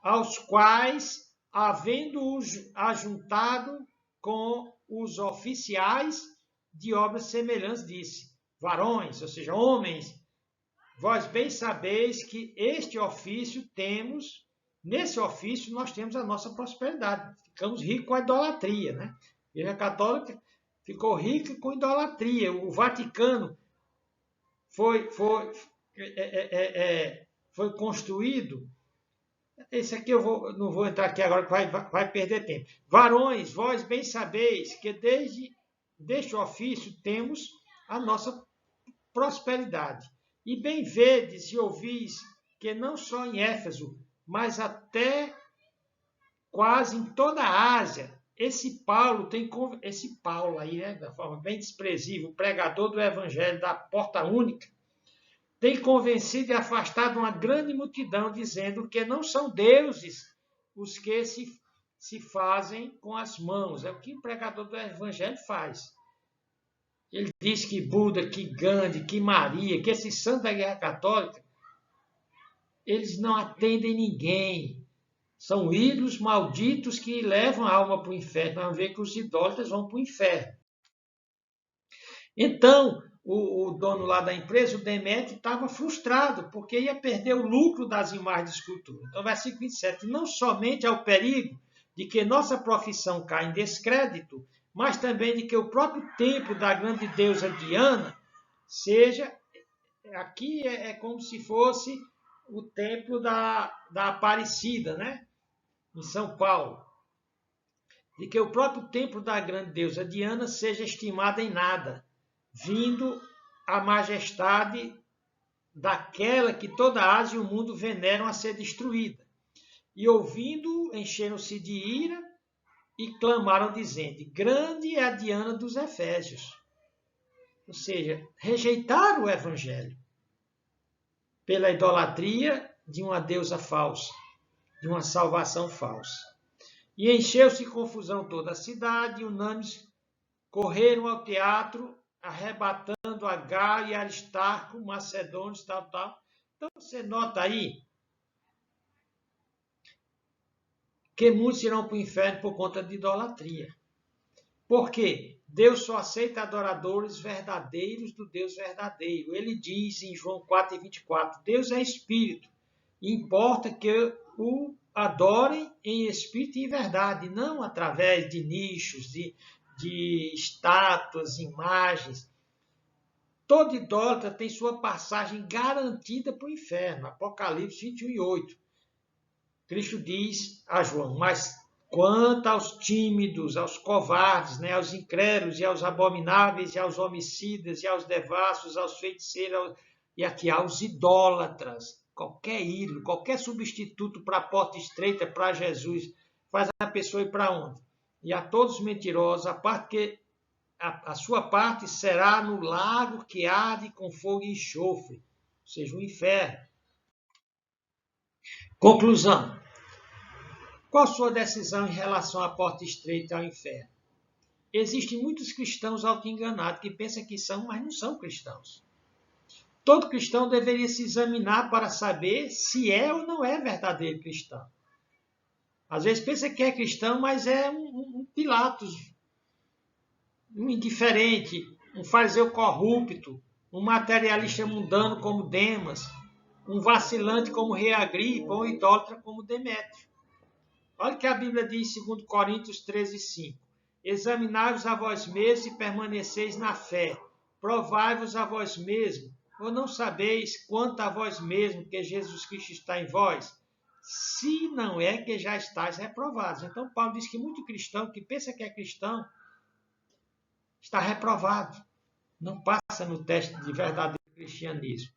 aos quais, havendo-os ajuntado com os oficiais de obras semelhantes, disse: varões, ou seja, homens, vós bem sabeis que este ofício temos, nesse ofício nós temos a nossa prosperidade. Ficamos ricos com a idolatria, né? A Igreja Católica ficou rica com idolatria. O Vaticano foi construído. Esse aqui não vou entrar aqui agora, que vai perder tempo. Varões, vós bem sabeis que deste ofício temos a nossa prosperidade. E bem vedes e ouvis que não só em Éfeso, mas até quase em toda a Ásia, esse Paulo aí, né, da forma bem desprezível, o pregador do evangelho da porta única, tem convencido e afastado uma grande multidão, dizendo que não são deuses os que se fazem com as mãos. É o que o pregador do evangelho faz. Ele diz que Buda, que Gandhi, que Maria, que esse santo da Igreja Católica eles não atendem ninguém. São ídolos malditos que levam a alma para o inferno. Vamos ver que os idólatras vão para o inferno. Então, o dono lá da empresa, o Demétrio, estava frustrado, porque ia perder o lucro das imagens de escultura. Então, versículo 27, não somente ao perigo de que nossa profissão caia em descrédito, mas também de que o próprio templo da grande deusa Diana seja, aqui é como se fosse o templo da Aparecida, né? Em São Paulo. De que o próprio templo da grande deusa Diana seja estimado em nada, vindo a majestade daquela que toda a Ásia e o mundo veneram a ser destruída. E ouvindo, encheram-se de ira e clamaram dizendo, grande é a Diana dos Efésios. Ou seja, rejeitaram o evangelho pela idolatria de uma deusa falsa, de uma salvação falsa. E encheu-se confusão toda a cidade, e unânimes correram ao teatro, arrebatando a Gaio e Aristarco, macedônios, tal. Então você nota aí que muitos irão para o inferno por conta de idolatria. Por quê? Deus só aceita adoradores verdadeiros do Deus verdadeiro. Ele diz em João 4:24, Deus é espírito, e importa que o adorem em espírito e em verdade, não através de nichos, de estátuas, imagens. Todo idólatra tem sua passagem garantida para o inferno. Apocalipse 21:8. Cristo diz a João, mas quanto aos tímidos, aos covardes, né, aos incrédulos e aos abomináveis, e aos homicidas, e aos devassos, aos feiticeiros, e aqui aos idólatras, qualquer ídolo, qualquer substituto para a porta estreita, para Jesus, faz a pessoa ir para onde? E a todos os mentirosos, a parte que a sua parte será no lago que arde com fogo e enxofre, ou seja, o inferno. Conclusão. Qual a sua decisão em relação à porta estreita ao inferno? Existem muitos cristãos auto-enganados que pensam que são, mas não são cristãos. Todo cristão deveria se examinar para saber se é ou não é verdadeiro cristão. Às vezes pensa que é cristão, mas é um Pilatos, um indiferente, um fariseu corrupto, um materialista mundano como Demas, um vacilante como Rei Agripa, ou um idólatra como Demétrio. Olha o que a Bíblia diz em 2 Coríntios 13:5. Examinai-vos a vós mesmos e permaneceis na fé. Provai-vos a vós mesmos, ou não sabeis quanto a vós mesmos que Jesus Cristo está em vós? Se não é que já estáis reprovados. Então Paulo diz que muito cristão que pensa que é cristão está reprovado. Não passa no teste de verdadeiro cristianismo.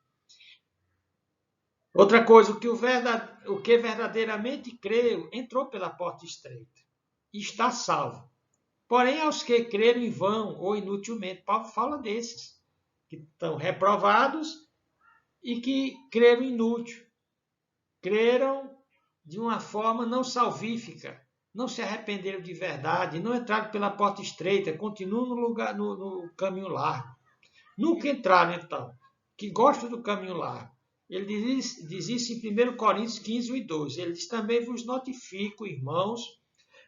Outra coisa, o que verdadeiramente creu entrou pela porta estreita e está salvo. Porém, aos que creram em vão ou inutilmente, Paulo fala desses, que estão reprovados e que creram inútil. Creram de uma forma não salvífica, não se arrependeram de verdade, não entraram pela porta estreita, continuam no caminho largo. Nunca entraram, então, que gostam do caminho largo. Ele diz isso em 1 Coríntios 15:2. Ele diz, também vos notifico, irmãos,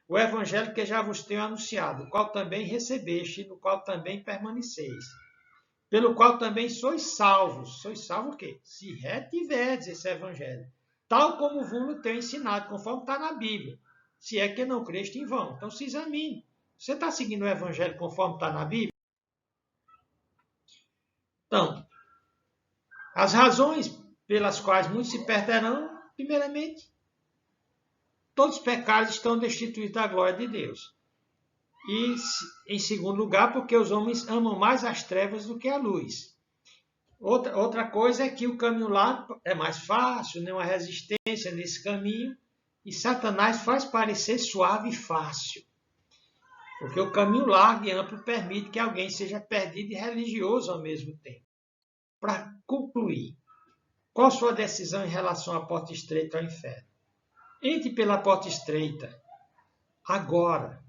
o evangelho que já vos tenho anunciado, o qual também recebeste, no qual também permaneceis, pelo qual também sois salvos. Sois salvos o quê? Se retiverdes esse evangelho, tal como vos tenho ensinado, conforme está na Bíblia, se é que não creste em vão. Então se examine. Você está seguindo o evangelho conforme está na Bíblia? Então, as razões pelas quais muitos se perderão, primeiramente, todos os pecados estão destituídos da glória de Deus. E, em segundo lugar, porque os homens amam mais as trevas do que a luz. Outra coisa é que o caminho largo é mais fácil, nenhuma resistência nesse caminho, e Satanás faz parecer suave e fácil. Porque o caminho largo e amplo permite que alguém seja perdido e religioso ao mesmo tempo. Para concluir, qual a sua decisão em relação à porta estreita ao inferno? Entre pela porta estreita, agora,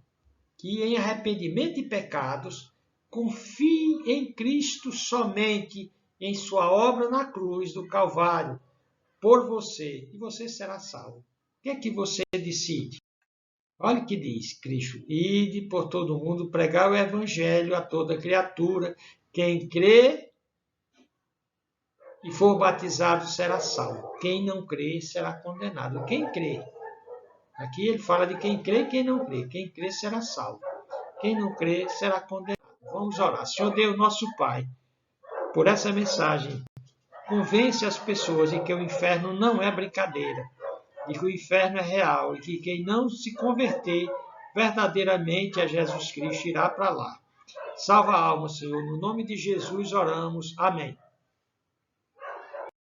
que em arrependimento de pecados, confie em Cristo somente em sua obra na cruz do Calvário, por você e você será salvo. O que é que você decide? Olha o que diz Cristo: ide por todo o mundo, pregar o evangelho a toda criatura. Quem crê e for batizado será salvo. Quem não crê será condenado. Quem crê? Aqui ele fala de quem crê e quem não crê. Quem crê será salvo. Quem não crê será condenado. Vamos orar. Senhor Deus, nosso Pai, por essa mensagem, convence as pessoas de que o inferno não é brincadeira, de que o inferno é real e que quem não se converter verdadeiramente a Jesus Cristo irá para lá. Salva a alma, Senhor. No nome de Jesus oramos. Amém.